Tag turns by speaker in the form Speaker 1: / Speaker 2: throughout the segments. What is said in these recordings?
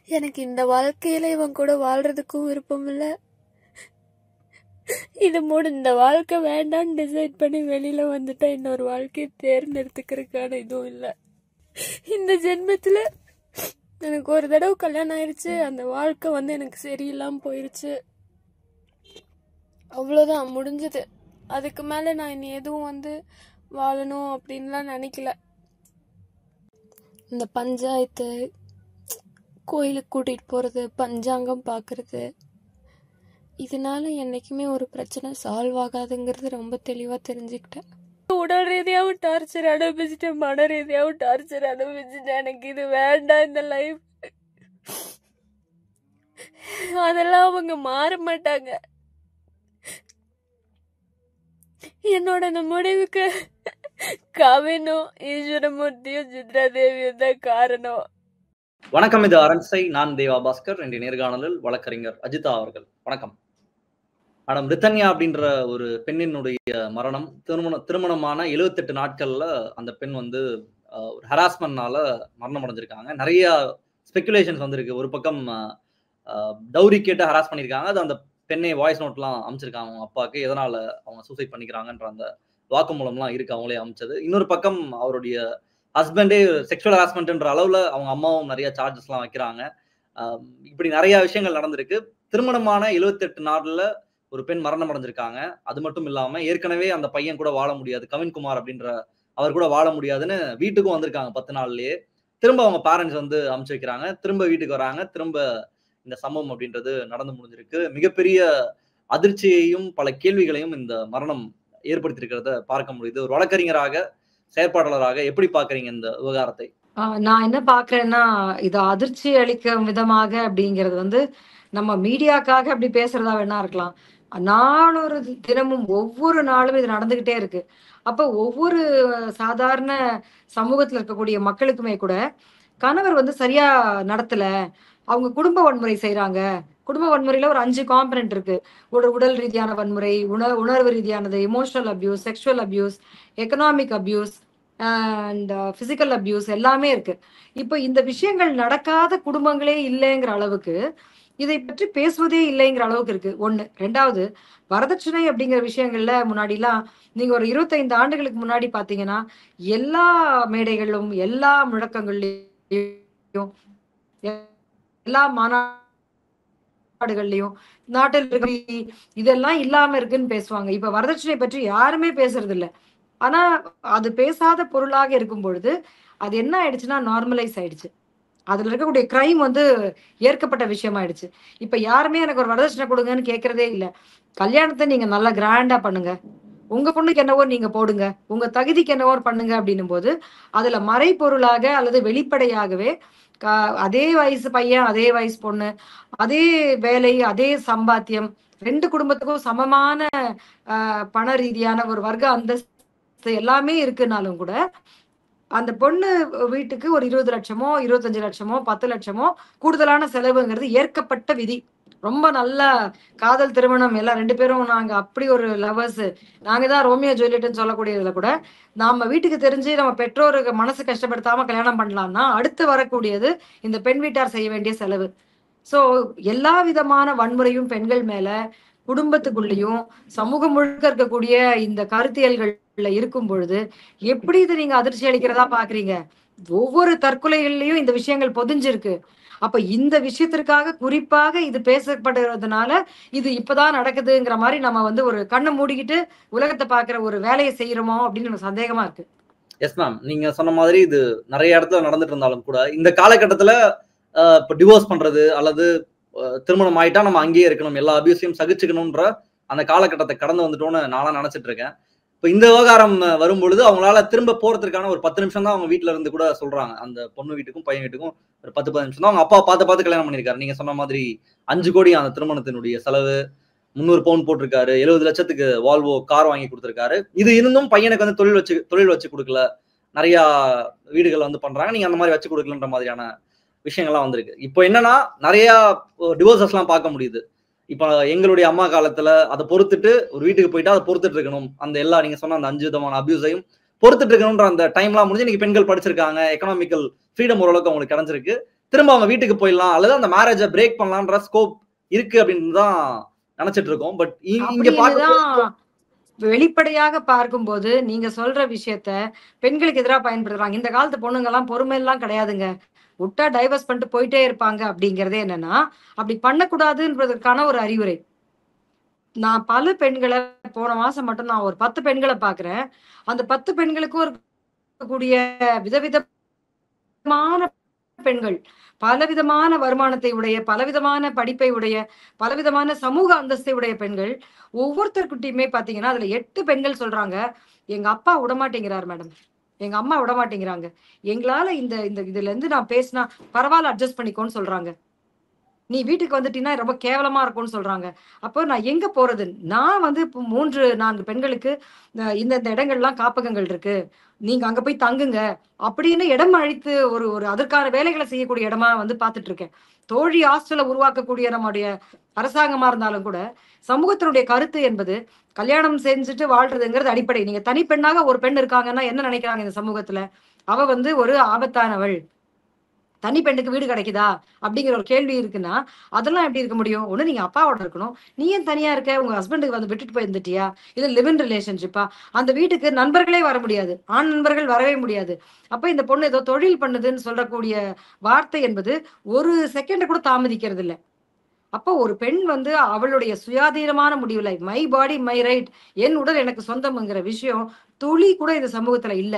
Speaker 1: எனக்கு இந்த வாழ்க்கையில இவன் கூட வாழ்றதுக்கும் விருப்பம் இல்ல. இது இந்த வாழ்க்கை வேண்டான்னு டிசைட் பண்ணி வெளியில வந்துட்டா இன்னொரு வாழ்க்கையை தேர்ந்தெடுத்துக்கிறதுக்கான இதுவும் இல்ல. இந்த ஜென்மத்துல எனக்கு ஒரு தடவை கல்யாணம் ஆயிடுச்சு. அந்த வாழ்க்கை எனக்கு சரியில்லாம போயிருச்சு. அவ்வளவுதான், முடிஞ்சது. அதுக்கு மேல நான் இனி எதுவும் வாழணும் அப்படின்லாம் நினைக்கல. இந்த பஞ்சாயத்து, கோயிலுக்கு கூட்டிட்டு போறது, பஞ்சாங்கம் பாக்குறது, இதனால என்னைக்குமே ஒரு பிரச்சனை சால்வ் ஆகாதுங்கிறது ரொம்ப தெளிவா தெரிஞ்சுக்கிட்டேன். உடல் ரீதியாவும் டார்ச்சர் அனுபவிச்சுட்டேன், மன ரீதியாவும் டார்ச்சர் அனுபவிச்சுட்டேன். எனக்கு இது வேண்டாம், இந்த லைஃப். அதெல்லாம் அவங்க மாற மாட்டாங்க. என்னோட இந்த முடிவுக்கு கவினும் ஈஸ்வரமூர்த்தியும் சித்ரா தேவியும் தான் காரணம்.
Speaker 2: வணக்கம், இது அரண்சை. நான் தேவா பாஸ்கர். இன்றைய நேர்காணலில் வழக்கறிஞர் அஜிதா அவர்கள். வணக்கம் மேடம். ரித்தன்யா அப்படின்ற ஒரு பெண்ணினுடைய மரணம், திருமணமான 78 நாட்கள்ல அந்த பெண் ஒரு ஹராஸ்மெண்ட்னால மரணம் அடைஞ்சிருக்காங்க. நிறைய ஸ்பெகுலேஷன்ஸ் வந்திருக்கு. ஒரு பக்கம் டவுரி கேட்டு ஹராஸ் பண்ணியிருக்காங்க. அது அந்த பெண்ணை வாய்ஸ் நோட்லாம் அமைச்சிருக்காங்க அவங்க அப்பாவுக்கு. எதனால அவங்க சூசைட் பண்ணிக்கிறாங்கன்ற அந்த வாக்குமூலம்லாம் இருக்கு, அவங்களே அமைச்சது. இன்னொரு பக்கம் அவருடைய ஹஸ்பண்டே செக்ஷுவல் ஹராஸ்மெண்ட்ன்ற அளவுல அவங்க அம்மாவும் நிறைய சார்ஜஸ்லாம் வைக்கிறாங்க. இப்படி நிறைய விஷயங்கள் நடந்திருக்கு. திருமணமான 78 நாள்ல ஒரு பெண் மரணம் அடைஞ்சிருக்காங்க. அது மட்டும் இல்லாம ஏற்கனவே அந்த பையன் கூட வாழ முடியாது, கவின்குமார் அப்படின்ற அவர் கூட வாழ முடியாதுன்னு வீட்டுக்கும் வந்திருக்காங்க. 10 நாள்லயே திரும்ப அவங்க பேரண்ட்ஸ் அமுச்சு வைக்கிறாங்க. திரும்ப வீட்டுக்கு வராங்க. திரும்ப இந்த சம்பவம் அப்படின்றது நடந்து முடிஞ்சிருக்கு. மிகப்பெரிய அதிர்ச்சியையும் பல கேள்விகளையும் இந்த மரணம் ஏற்படுத்தியிருக்கிறத பார்க்க முடியுது. ஒரு வழக்கறிஞராக, செயற்பாட்டாளராக எப்படி பாக்குறீங்க இந்த விவகாரத்தை?
Speaker 3: நான் என்ன பாக்குறேன்னா, இது அதிர்ச்சி அளிக்கும் விதமாக அப்படிங்கிறது நம்ம மீடியாக்காக அப்படி பேசுறதா வேணா இருக்கலாம். நாளொரு தினமும் ஒவ்வொரு நாளும் இது நடந்துகிட்டே இருக்கு. அப்ப ஒவ்வொரு சாதாரண சமூகத்துல இருக்கக்கூடிய மக்களுக்குமே கூட கணவர் சரியா நடத்தல, அவங்க குடும்ப வன்முறை செய்யறாங்க. குடும்ப வன்முறையில ஒரு 5 காம்பனன்ட் இருக்கு. உடல் ரீதியான வன்முறை, உணர்வு ரீதியானது, emotional abuse, sexual abuse, economic abuse and physical abuse எல்லாமே இருக்கு. இப்போ இந்த விஷயங்கள் நடக்காத குடும்பங்களே இல்லைங்கிற அளவுக்கு, இதை பற்றி பேசுவதே இல்லைங்கிற அளவுக்கு இருக்கு. ஒண்ணு. ரெண்டாவது, வரதட்சணை அப்படிங்கிற விஷயங்கள்ல முன்னாடிலாம் நீங்க ஒரு 25 ஆண்டுகளுக்கு முன்னாடி பாத்தீங்கன்னா, எல்லா மேடைகளிலும், எல்லா முழக்கங்கள்லயும், எல்லா மாநாடுகள்லயும் நாட்டில் இதெல்லாம் இல்லாம இருக்குன்னு பேசுவாங்க. இப்ப வரதட்சணை பற்றி யாருமே பேசுறது இல்ல. ஆனா அது பேசாத பொருளாக இருக்கும் பொழுது அது என்ன ஆயிடுச்சுன்னா நார்மலைஸ் ஆயிடுச்சு. அதுல இருக்கக்கூடிய கிரைம் ஏற்கப்பட்ட விஷயம் ஆயிடுச்சு. இப்ப யாருமே எனக்கு ஒரு வரதட்சணை கொடுங்கன்னு கேட்கறதே இல்ல. கல்யாணத்தை நீங்க நல்லா கிராண்டா பண்ணுங்க, உங்க பொண்ணுக்கு என்னவோ நீங்க போடுங்க, உங்க தகுதிக்கு என்னவோ பண்ணுங்க அப்படின்னும் போது அதுல மறைபொருளாக அல்லது வெளிப்படையாகவே அதே வயசு பையன், அதே வயசு பொண்ணு, அதே வேலை, அதே சம்பாத்தியம், 2 குடும்பத்துக்கும் சமமான பண ரீதியான ஒரு வர்க்க அந்தஸ்து எல்லாமே இருக்குனாலும் கூட அந்த பொண்ணு வீட்டுக்கு ஒரு 20 லட்சமோ 25 லட்சமோ 10 லட்சமோ கூடுதலான செலவுங்கிறது ஏற்கப்பட்ட விதி. ரொம்ப நல்ல காதல் திருமணம், எல்லாம் 2 பேரும் நாங்க அப்படி ஒரு லவர்ஸ், நாங்க தான் ரோமியோ ஜூலியட்னு சொல்லக்கூடியதுல கூட நம்ம வீட்டுக்கு தெரிஞ்சு நம்ம பெற்றோருக்கு மனசு கஷ்டப்படுத்தாம கல்யாணம் பண்ணலாம்னா அடுத்து வரக்கூடியது இந்த பெண் வீட்டார் செய்ய வேண்டிய செலவு. சோ எல்லா விதமான வன்முறையும் பெண்கள் மேல குடும்பத்துக்குள்ளேயும் சமூகம் முழுக்க இருக்கக்கூடிய இந்த கருத்தியல்கள்ல இருக்கும் பொழுது எப்படி இதை நீங்க அதிர்ச்சி அளிக்கிறதா பாக்குறீங்க? ஒவ்வொரு தற்கொலைகள்லயும் இந்த விஷயங்கள் பொதிஞ்சிருக்கு. அப்ப இந்த விஷயத்திற்காக குறிப்பாக இது பேசப்படுறதுனால இது இப்பதான் நடக்குதுங்கிற மாதிரி நம்ம ஒரு கண்ணை மூடிக்கிட்டு உலகத்தை பாக்குற ஒரு வேலையை செய்யறோமோ அப்படின்னு எனக்கு சந்தேகமா இருக்கு.
Speaker 2: எஸ் மேம், நீங்க சொன்ன மாதிரி இது நிறைய இடத்துல நடந்துட்டு இருந்தாலும் கூட இந்த காலகட்டத்துல இப்ப டிவோர்ஸ் பண்றது அல்லது திருமணம் ஆயிட்டா நம்ம அங்கேயே இருக்கணும், எல்லா அபியூஸையும் சகிச்சுக்கணும்ன்ற அந்த காலகட்டத்தை கடந்து வந்துட்டோம்னு நானும் நினைச்சிட்டு இருக்கேன். இப்ப இந்த விவகாரம் வரும்பொழுது அவங்களால திரும்ப போறதுக்கான ஒரு 10 நிமிஷம் தான் அவங்க வீட்டுல இருந்து கூட சொல்றாங்க. அந்த பொண்ணு வீட்டுக்கும் பையன் வீட்டுக்கும் ஒரு 10-15 நிமிஷம் தான். அவங்க அப்பா பார்த்து கல்யாணம் பண்ணிருக்காரு. நீங்க சொன்ன மாதிரி 5 கோடி அந்த திருமணத்தினுடைய செலவு, 300 பவுன் போட்டிருக்காரு, 70 லட்சத்துக்கு வால்வோ கார் வாங்கி கொடுத்திருக்காரு. இது இருந்தும் பையனுக்கு தொழில் வச்சு கொடுக்கல, நிறைய வீடுகள் பண்றாங்க, நீங்க அந்த மாதிரி வச்சு கொடுக்கலன்ற மாதிரியான விஷயங்கள்லாம் வந்திருக்கு. இப்போ என்னன்னா நிறைய டிவோர்சஸ் எல்லாம் பார்க்க முடியுது. இப்ப எங்களுடைய அம்மா காலத்துல அதை பொறுத்துட்டு ஒரு வீட்டுக்கு போயிட்டா அதை பொறுத்துட்டு இருக்கணும், அந்த எல்லா நீங்க சொன்ன அந்த 5 விதமான அபியூஸையும் பொறுத்துட்டு இருக்கணும்ன்ற அந்த டைம்லாம் முடிஞ்சு இன்னைக்கு பெண்கள் படிச்சிருக்காங்க, எக்கனாமிக்கல் ஃப்ரீடம் ஓரளவுக்கு அவங்களுக்கு கிடைச்சிருக்கு. திரும்ப அவங்க வீட்டுக்கு போயிடலாம் அல்லது அந்த மேரேஜை பிரேக் பண்ணலான்ற ஸ்கோப் இருக்கு அப்படின்னு தான் நினைச்சிட்டு இருக்கோம். பட் இங்க
Speaker 3: அப்படின்னுதான் வெளிப்படையாக பார்க்கும்போது நீங்க சொல்ற விஷயத்த பெண்களுக்கு எதிராக பயன்படுத்துறாங்க. இந்த காலத்து பொண்ணுங்க எல்லாம் பொறுமை எல்லாம் கிடையாதுங்க. விட்டா டைவர்ஸ் பண்ணிட்டு போயிட்டே இருப்பாங்க. அப்படிங்கறதே என்னன்னா அப்படி பண்ணக்கூடாதுன்றதற்கான ஒரு அறிவுரை. நான் பல பெண்களை போன மாசம் மட்டும் நான் ஒரு 10 பெண்களை பாக்குறேன். அந்த 10 பெண்களுக்கும் இருக்கக்கூடிய விதவிதமான பெண்கள், பலவிதமான வருமானத்தை உடைய, பலவிதமான படிப்பை உடைய, பலவிதமான சமூக அந்தஸ்தை உடைய பெண்கள். ஒவ்வொருத்தர்கிட்டயுமே பாத்தீங்கன்னா அதுல 8 பெண்கள் சொல்றாங்க, எங்க அப்பா விடமாட்டேங்கிறாரு மேடம், எங்க அம்மா விடமாட்டேங்கிறாங்க, எங்களால இந்த இந்த இதுல இருந்து நான் பேசினா பரவாயில்ல அட்ஜஸ்ட் பண்ணிக்கோன்னு சொல்றாங்க, நீ வீட்டுக்கு வந்துட்டீங்கன்னா ரொம்ப கேவலமா இருக்கும்னு சொல்றாங்க. அப்போ நான் எங்க போறது? நான் வந்து இப்போ 3-4 பெண்களுக்கு இந்த இடங்கள்லாம் காப்பகங்கள் இருக்கு, நீங்க அங்க போய் தங்குங்க அப்படின்னு இடம் அழைத்து ஒரு ஒரு அதற்கான வேலைகளை செய்யக்கூடிய இடமா வந்து பார்த்துட்டு இருக்கேன். தோழி ஹாஸ்டலை உருவாக்கக்கூடிய நம்முடைய அரசாங்கமா இருந்தாலும் கூட சமூகத்தினுடைய கருத்து என்பது கல்யாணம் செஞ்சுட்டு வாழ்றதுங்கிறது அடிப்படை. நீங்க தனிப்பெண்ணாக ஒரு பெண் இருக்காங்கன்னா என்ன நினைக்கிறாங்க இந்த சமூகத்துல? அவ வந்து ஒரு ஆபத்தானவள், தனி பெண்ணுக்கு வீடு கிடைக்குதா அப்படிங்கிற ஒரு கேள்வி இருக்குன்னா அதெல்லாம் எப்படி இருக்க முடியும்? ஒண்ணு நீங்க அப்பாவோட இருக்கணும், நீ ஏன் தனியா இருக்க, உங்க ஹஸ்பண்டுக்கு வந்து விட்டுட்டு போயிருந்துட்டியா, இது லிவ் இன் ரிலேஷன்ஷிப்பா? அந்த வீட்டுக்கு நண்பர்களே வர முடியாது, ஆண் நண்பர்கள் வரவே முடியாது. அப்ப இந்த பொண்ணு ஏதோ தொழில் பண்ணுதுன்னு சொல்லக்கூடிய வார்த்தை என்பது ஒரு செகண்ட் கூட தாமதிக்கிறது இல்ல. அப்போ ஒரு பெண் வந்து அவளுடைய சுயாதீனமான முடிவுல மை பாடி மை ரைட், என் உடல் எனக்கு சொந்தம்ங்கிற விஷயம் துளி கூட இந்த சமூகத்துல இல்ல.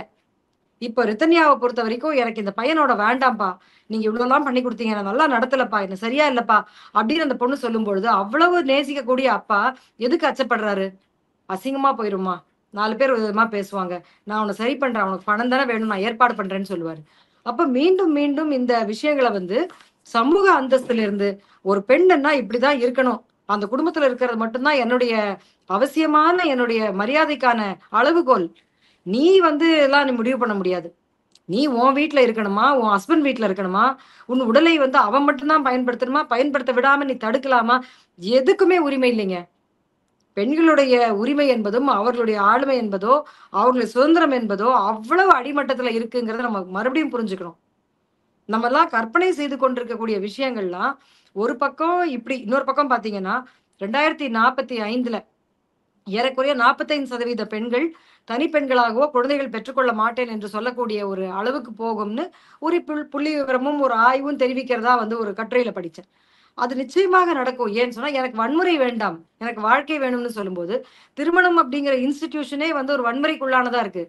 Speaker 3: இப்ப ரித்தன்யாவை பொறுத்த வரைக்கும் எனக்கு இந்த பையனோட வேண்டாம்ப்பா, நீங்க இவ்வளவுலாம் பண்ணி கொடுத்தீங்க, நான் நல்லா நடத்தலப்பா, என்ன சரியா இல்லப்பா அப்படின்னு அந்த பொண்ணு சொல்லும் பொழுது அவ்வளவு நேசிக்கக்கூடிய அப்பா எதுக்கு அச்சப்படுறாரு? அசிங்கமா போயிருமா, 4 பேர் விதமா பேசுவாங்க, நான் உன்னை சரி பண்றேன், உனக்கு பணம் தானே வேணும், நான் ஏற்பாடு பண்றேன்னு சொல்லுவாரு. அப்ப மீண்டும் மீண்டும் இந்த விஷயங்களை வந்து சமூக அந்தஸ்துல இருந்து ஒரு பெண்ணுன்னா இப்படிதான் இருக்கணும், அந்த குடும்பத்துல இருக்கிறது மட்டும்தான் என்னுடைய அவசியமான என்னுடைய மரியாதைக்கான அளவுகோல். நீ வந்து எல்லாம் நீ முடிவு பண்ண முடியாது. நீ உன் வீட்டுல இருக்கணுமா, உன் ஹஸ்பண்ட் வீட்டுல இருக்கணுமா, உன் உடலை வந்து அவன் மட்டும்தான் பயன்படுத்தணுமா, பயன்படுத்த விடாம நீ தடுக்கலாமா? எதுக்குமே உரிமை இல்லைங்க. பெண்களுடைய உரிமை என்பதும் அவர்களுடைய ஆளுமை என்பதோ அவர்களுடைய சுதந்திரம் என்பதோ அவ்வளவு அடிமட்டத்துல இருக்குங்கிறத நம்ம மறுபடியும் புரிஞ்சுக்கணும். நம்ம எல்லாம் கற்பனை செய்து கொண்டிருக்கக்கூடிய விஷயங்கள்லாம் ஒரு பக்கம் இப்படி, இன்னொரு பக்கம் பாத்தீங்கன்னா 2045 ஏறக்குறைய 45% பெண்கள் தனிப்பெண்களாகவோ குழந்தைகள் பெற்றுக்கொள்ள மாட்டேன் என்று சொல்லக்கூடிய ஒரு அளவுக்கு போகும்னு ஒரு புள்ளி விவரமும் ஒரு ஆய்வும் தெரிவிக்கிறதா வந்து ஒரு கட்டுரையில படிச்சேன். அது நிச்சயமாக நடக்கும். ஏன்னு சொன்னா எனக்கு வன்முறை வேண்டாம், எனக்கு வாழ்க்கை வேணும்னு சொல்லும்போது திருமணம் அப்படிங்கிற இன்ஸ்டிடியூஷனே வந்து ஒரு வன்முறைக்குள்ளானதா இருக்கு.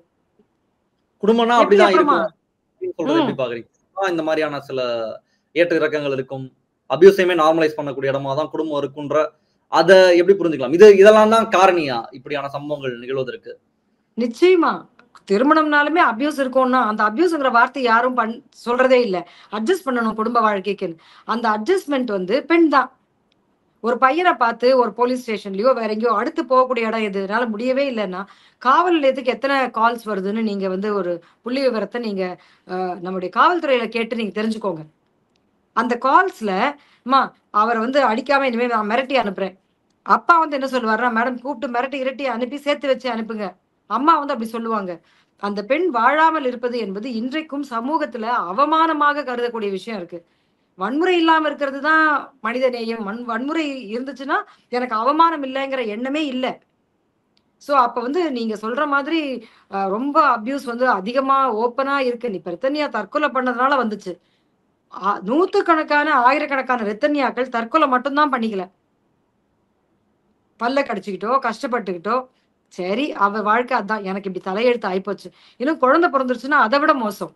Speaker 2: குடும்பம்னா
Speaker 3: எப்படி
Speaker 2: அப்படிதான்
Speaker 3: அப்புறமா
Speaker 2: இருக்கும் சொல்றது எப்படி பாக்குறீங்க? இந்த மாதிரியான சில ஏற்ற இறக்கங்கள் இருக்கும், அபியூஸையுமே நார்மலைஸ் பண்ணக்கூடிய இடமா தான் குடும்பம் இருக்குன்ற அத எப்படி புரிஞ்சுக்கலாம்? இதெல்லாம் தான் காரணியா இப்படியான சம்பவங்கள் நிகழ்வதற்கு?
Speaker 3: நிச்சயமா திருமணம்னாலுமே அபியூஸ் இருக்கும்னா அந்த அபியூஸ்ங்கிற வார்த்தை யாரும் சொல்றதே இல்ல. அட்ஜஸ்ட் பண்ணணும் குடும்ப வாழ்க்கைக்கு. அந்த அட்ஜஸ்ட்மெண்ட் வந்து பெண் தான். ஒரு பையனை பார்த்து ஒரு போலீஸ் ஸ்டேஷன்லயோ வேற எங்கேயோ அடுத்து போகக்கூடிய இடம் எதுனால முடியவே இல்லைன்னா காவல் நிலையத்துக்கு எத்தனை கால்ஸ் வருதுன்னு நீங்க வந்து ஒரு புள்ளி விவரத்தை நீங்க நம்முடைய காவல்துறையில கேட்டு நீங்க தெரிஞ்சுக்கோங்க. அந்த கால்ஸ்ல அம்மா அவரை வந்து அடிக்காம இனிமே நான் மிரட்டி அனுப்புறேன், அப்பா வந்து என்ன சொல்லுவாருன்னா மேடம் கூப்பிட்டு மிரட்டி இரட்டி அனுப்பி சேர்த்து வச்சு அனுப்புங்க, அம்மா வந்து அப்படி சொல்லுவாங்க. அந்த பெண் வாழாமல் இருப்பது என்பது இன்றைக்கும் சமூகத்துல அவமானமாக கருதக்கூடிய விஷயம் இருக்கு. வன்முறை இல்லாம இருக்கிறது தான் மனித நேயம். வன்முறை இருந்துச்சுன்னா எனக்கு அவமானம் இல்லைங்கிற எண்ணமே இல்ல. சோ அப்ப வந்து நீங்க சொல்ற மாதிரி ரொம்ப அபியூஸ் வந்து அதிகமா ஓப்பனா இருக்கு. இப்ப ரித்தன்யா தற்கொலை பண்ணதுனால வந்துச்சு. நூத்துக்கணக்கான ஆயிரக்கணக்கான ரித்தன்யாக்கள் தற்கொலை மட்டும்தான் பண்ணிக்கல, பல்ல கடிச்சுக்கிட்டோ கஷ்டப்பட்டுக்கிட்டோ சரி அவ வாழ்க்கை அதான், எனக்கு இப்படி தலையெழுத்து ஆயிப்போச்சு, இன்னும் குழந்தை பிறந்துருச்சுன்னா அதை விட மோசம்.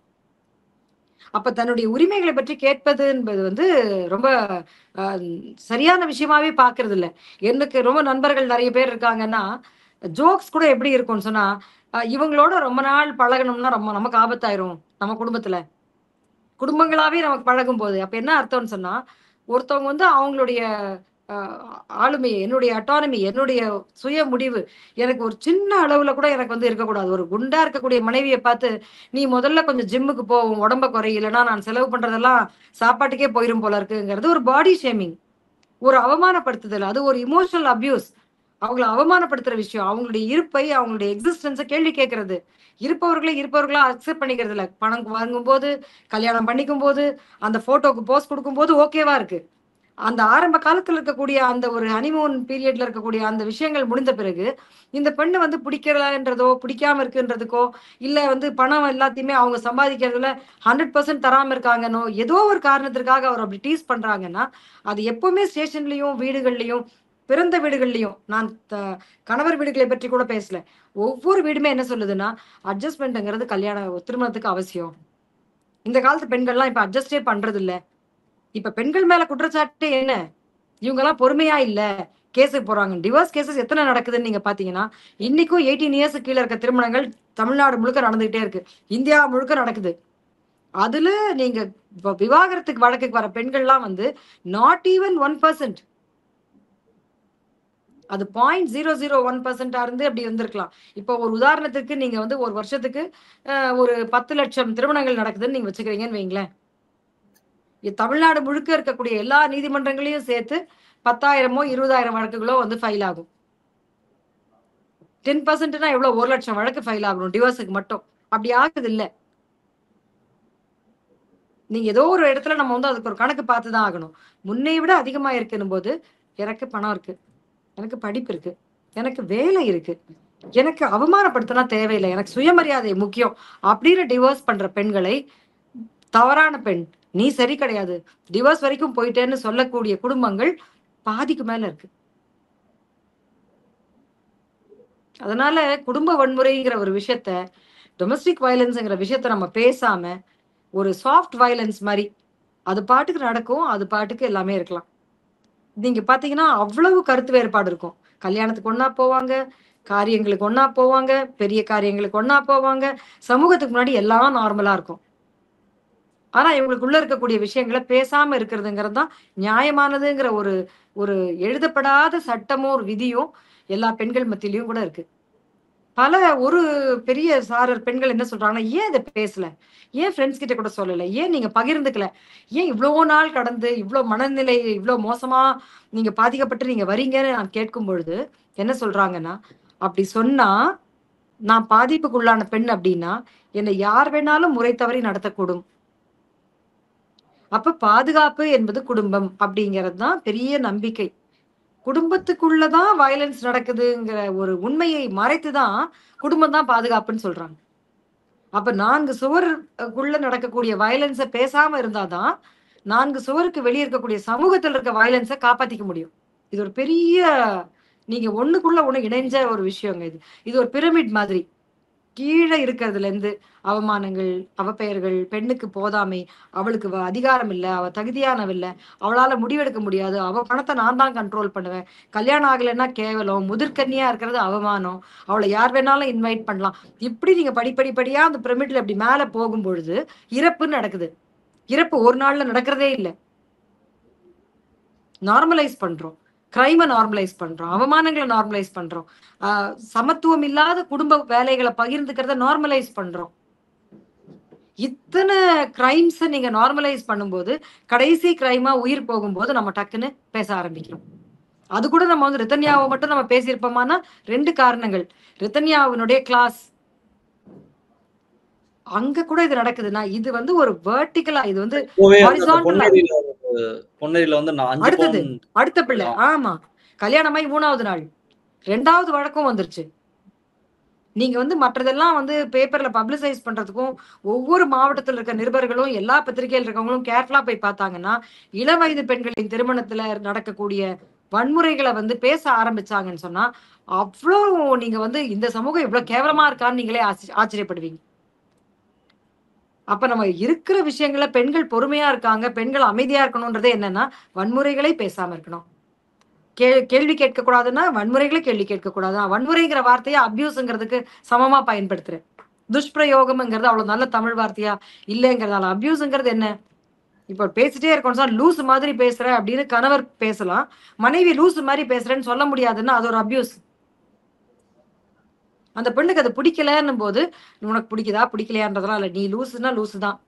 Speaker 3: அப்ப தன்னுடைய உரிமைகளை பற்றி கேட்பது என்பது வந்து ரொம்ப சரியான விஷயமாவே பாக்குறது இல்ல. எனக்கு ரொம்ப நண்பர்கள் நிறைய பேர் இருக்காங்கன்னா ஜோக்ஸ் கூட எப்படி இருக்கும்னு சொன்னா இவங்களோட ரொம்ப நாள் பழகணும்னா ரொம்ப நமக்கு ஆபத்தாயிரும், நம்ம குடும்பங்களாவே நமக்கு பழகும் போது அப்ப என்ன அர்த்தம்னு சொன்னா ஒருத்தவங்க வந்து அவங்களுடைய ஆளுமையை, என்னுடைய அட்டானமி, என்னுடைய சுய முடிவு எனக்கு ஒரு சின்ன அளவுல கூட எனக்கு வந்து இருக்கக்கூடாது. ஒரு குண்டா இருக்கக்கூடிய மனைவியை பார்த்து நீ முதல்ல கொஞ்சம் ஜிம்முக்கு போ, உடம்ப குறை, இல்லைன்னா நான் செலவு பண்றதெல்லாம் சாப்பாட்டுக்கே போயிரும் போல இருக்குங்கிறது ஒரு பாடி ஷேமிங், ஒரு அவமானப்படுத்துதல், அது ஒரு இமோஷனல் அபியூஸ். அவங்களை அவமானப்படுத்துற விஷயம், அவங்களுடைய இருப்பை, அவங்களுடைய எக்ஸிஸ்டன்ஸை கேள்வி கேட்கறது, இருப்பவர்களா அக்செப்ட் பண்ணிக்கிறது இல்ல. பணம் வாங்கும்போது, கல்யாணம் பண்ணிக்கும் போது, அந்த போட்டோக்கு போஸ்ட் கொடுக்கும்போது ஓகேவா இருக்கு. அந்த ஆரம்ப காலத்துல இருக்கக்கூடிய அந்த ஒரு ஹனிமூன் பீரியட்ல இருக்கக்கூடிய அந்த விஷயங்கள் முடிந்த பிறகு, இந்த பெண்ணு வந்து பிடிக்கலன்றதோ, பிடிக்காம இருக்குன்றதுக்கோ, இல்ல வந்து பணம் எல்லாத்தையுமே அவங்க சம்பாதிக்கிறதுல 100% தராம இருக்காங்கன்னோ, ஏதோ ஒரு காரணத்திற்காக அவர் அப்படி டீஸ் பண்றாங்கன்னா, அது எப்பவுமே ஸ்டேஷன்லயும், வீடுகள்லயும், பிறந்த வீடுகள்லயும், நான் கணவர் வீடுகளை பற்றி கூட பேசல. ஒவ்வொரு வீடுமே என்ன சொல்லுதுன்னா, அட்ஜஸ்ட்மெண்ட்ங்கிறது திருமணத்துக்கு அவசியம். இந்த காலத்து பெண்கள்லாம் இப்ப அட்ஜஸ்டே பண்றது இல்ல. இப்ப பெண்கள் மேல குற்றச்சாட்டு என்ன? இவங்கலாம் பொறுமையா இல்ல. கேஸுக்கு போறாங்க. டிவோர்ஸ் கேஸஸ் எத்தன நடக்குதுன்னு நீங்க பார்த்தீங்கன்னா, இன்னைக்கும் 18 இயர்ஸ்க்கு கீழ இருக்க திருமணங்கள் தமிழ்நாடு முழுக்க நடந்துகிட்டே இருக்கு. இந்தியா முழுக்க நடக்குது. அதுல நீங்க விவாகரத்துக்கு வழக்குக்கு வர பெண்கள்லாம் வந்து நாட் ஈவன் 1%. அது 0.001% இருந்து அப்படி இருந்திருக்கலாம். இப்போ ஒரு உதாரணத்துக்கு நீங்க வந்து ஒரு வருஷத்துக்கு ஒரு 10 லட்சம் திருமணங்கள் நடக்குதுன்னு நீங்க வச்சுக்கிறீங்கன்னு வைங்களேன். தமிழ்நாடு முழுக்க இருக்கக்கூடிய எல்லா நீதிமன்றங்களையும் சேர்த்து 10,000மோ 20,000 வழக்குகளோ வந்து ஃபைல் ஆகும். 10%னா எவ்வளவு? 1 லட்சம் வழக்கு ஃபைல் ஆகணும் டிவோர்ஸுக்கு மட்டும். அப்படி ஆகுது இல்ல. நீங்க ஏதோ ஒரு இடத்துல நம்ம வந்து அதுக்கு ஒரு கணக்கு பார்த்து தான் ஆகணும். முன்னை விட அதிகமா இருக்குன்னும் போது, எனக்கு பணம் இருக்கு, எனக்கு படிப்பு இருக்கு, எனக்கு வேலை இருக்கு, எனக்கு அவமானப்படுத்தினா தேவையில்லை, எனக்கு சுயமரியாதை முக்கியம் அப்படின்னு டிவோர்ஸ் பண்ற பெண்களை, தவறான பெண், நீ சரி கிடையாது, டிவோர்ஸ் வரைக்கும் போயிட்டேன்னு சொல்லக்கூடிய குடும்பங்கள் பாதிக்கு மேல இருக்கு. அதனால குடும்ப வன்முறைங்கிற ஒரு விஷயத்த, டொமஸ்டிக் வயலன்ஸ்ங்கிற விஷயத்த நம்ம பேசாம, ஒரு சாஃப்ட் வயலன்ஸ் மாரி, அது பாட்டுக்கு நடக்கும், அது பாட்டுக்கு எல்லாமே இருக்கலாம். நீங்க பார்த்தீங்கன்னா, அவ்வளவு கருத்து வேறுபாடு இருக்கும். கல்யாணத்துக்கு ஒண்ணா போவாங்க, காரியங்களுக்கு ஒண்ணா போவாங்க, பெரிய காரியங்களுக்கு ஒண்ணா போவாங்க. சமூகத்துக்கு முன்னாடி எல்லாம் நார்மலா இருக்கும். ஆனா, இவங்களுக்குள்ள இருக்கக்கூடிய விஷயங்கள பேசாம இருக்கிறதுங்கிறது தான் நியாயமானதுங்கிற ஒரு ஒரு எழுதப்படாத சட்டமும், ஒரு விதியும் எல்லா பெண்கள் மத்தியிலயும் கூட இருக்கு. ஒரு பெரிய சாரர் பெண்கள் என்ன சொல்றாங்கன்னா, "ஏன் இத பேசல? ஏன் ஃப்ரெண்ட்ஸ் கிட்ட கூட சொல்லல? ஏன் நீங்க பகிர்ந்துக்கல? ஏன் இவ்ளோ நாள் கடந்து, இவ்ளோ மனநிலை இவ்ளோ மோசமா நீங்க பாதிக்கப்பட்டு நீங்க வரீங்கன்னு" நான் கேட்கும் பொழுது, என்ன சொல்றாங்கன்னா, "அப்படி சொன்னா, நான் பாதிப்புக்குள்ளான பெண் அப்படின்னா, என்னை யார் வேணாலும் முறை தவறி நடத்தக்கூடும். அப்ப பாதுகாப்பு என்பது குடும்பம்." அப்படிங்கிறது தான் பெரிய நம்பிக்கை. குடும்பத்துக்குள்ள தான் வயலன்ஸ் நடக்குதுங்கிற ஒரு உண்மையை மறைத்து தான், குடும்பம் தான் பாதுகாப்புன்னு சொல்றாங்க. அப்ப 4 சுவருக்குள்ள நடக்கக்கூடிய வயலன்ஸ பேசாம இருந்தா தான், 4 சுவருக்கு வெளிய இருக்கக்கூடிய சமூகத்துல இருக்க வயலன்ஸ காப்பாத்திக்க முடியும். இது ஒரு பெரிய நீங்க ஒண்ணுக்குள்ள ஒண்ணு இணைஞ்ச ஒரு விஷயங்க இது. இது ஒரு பிரமிட் மாதிரி. கீழ இருக்கிறதுலேருந்து அவமானங்கள், அவப்பெயர்கள், பெண்ணுக்கு போதாமை, அவளுக்கு அதிகாரம் இல்ல, அவ தகுதியானவ இல்ல, அவளால முடிவெடுக்க முடியாது, அவ பணத்த நான் தான் கண்ட்ரோல் பண்ணுவேன், கல்யாணம் ஆகலைன்னா கேவலம், முதிர்கன்னியா இருக்கிறது அவமானம், அவள யார் வேணாலும் இன்வைட் பண்ணலாம். இப்படி நீங்க படிப்படியா அந்த பிரமிட்ல இப்படி மேல போகும்பொழுது, இறப்பு நடக்குது. இறப்பு ஒரு நாள்ல நடக்கிறதே இல்ல. நார்மலைஸ் பண்றோம். கிரைம நார்மலைஸ் பண்றோம். அவமானங்கள நார்மலைஸ் பண்றோம். அ சமத்துவம் இல்லாத குடும்ப வேலைகள பகிர்ந்துக்கிறத நார்மலைஸ் பண்றோம். இத்தன கிரைம்ஸ நீங்க நார்மலைஸ் பண்ணும்போது, கடைசி கிரைமா உயிர் போகும்போது நம்ம டக்குன்னு பேச ஆரம்பிக்கிறோம். அது கூட நம்ம வந்து ரிதன்யாவ மட்டும் நம்ம பேசியிருப்போமான்னா, 2 காரணங்கள். ரிதன்யாவினுடைய கிளாஸ். அங்க கூட இது நடக்குதுன்னா, இது வந்து ஒரு வெர்டிகலா இது வந்து
Speaker 2: இப்பவே வந்து அந்த
Speaker 3: ஹாரிசான்டலா
Speaker 2: பொன்னேரியில வந்து நான் 5
Speaker 3: அடுத்தது.
Speaker 2: பவுன்
Speaker 3: அடுத்த பிள்ளை. ஆமா. கல்யாணமாயி 3வது நாள். 2வது வழக்கும் வந்துருச்சு. நீங்க வந்து மற்றதெல்லாம் வந்து பேப்பர்ல பப்ளிசைஸ் பண்றதுக்கும், ஒவ்வொரு மாவட்டத்துல இருக்க நிருபர்களும், எல்லா பத்திரிகையில இருக்கவங்களும் கேர்ஃபுல்லா போய் பார்த்தாங்கன்னா, இளவயது பெண்களின் திருமணத்துல நடக்கக்கூடிய வன்முறைகள வந்து பேச ஆரம்பிச்சாங்கன்னு சொன்னா, அவ்ளோ நீங்க வந்து இந்த சமூகம் இவ்ளோ கேவலமா இருக்கான்னு நீங்களே ஆச்சரியப்படுவீங்க. அப்ப நம்ம இருக்கிற விஷயங்கள்ல பெண்கள் பொறுமையா இருக்காங்க, பெண்கள் அமைதியா இருக்கணும்ன்றதே என்னன்னா, வன்முறைகளை பேசாம இருக்கணும். கேள்வி கேட்கக் கூடாதுன்னா, வன்முறைகள கேள்வி கேட்கக் கூடாது. வன்முறைங்கிற வார்த்தைய அப்யூஸ்ங்கிறதுக்கு சமமா பயன்படுத்துறேன். துஷ்பிரயோகம்ங்கிறது அவ்வளவு நல்ல தமிழ் வார்த்தையா இல்லங்கிறதால, அப்யூஸ்ங்கிறது என்ன? இப்ப பேசிட்டே இருக்கோம்னு சொன்னா, லூசு மாதிரி பேசுற அப்படின்னு கணவர் பேசலாம். மனைவி லூசு மாரி பேசுறேன்னு சொல்ல முடியாதுன்னா, அது ஒரு அப்யூஸ். அந்த பெண்ணுக்கு அது பிடிக்கலன்னும் போது, உனக்கு பிடிக்குதா? பிடிக்கலையான்றதெல்லாம் இல்ல. நீ லூசுன்னா லூசு தான்.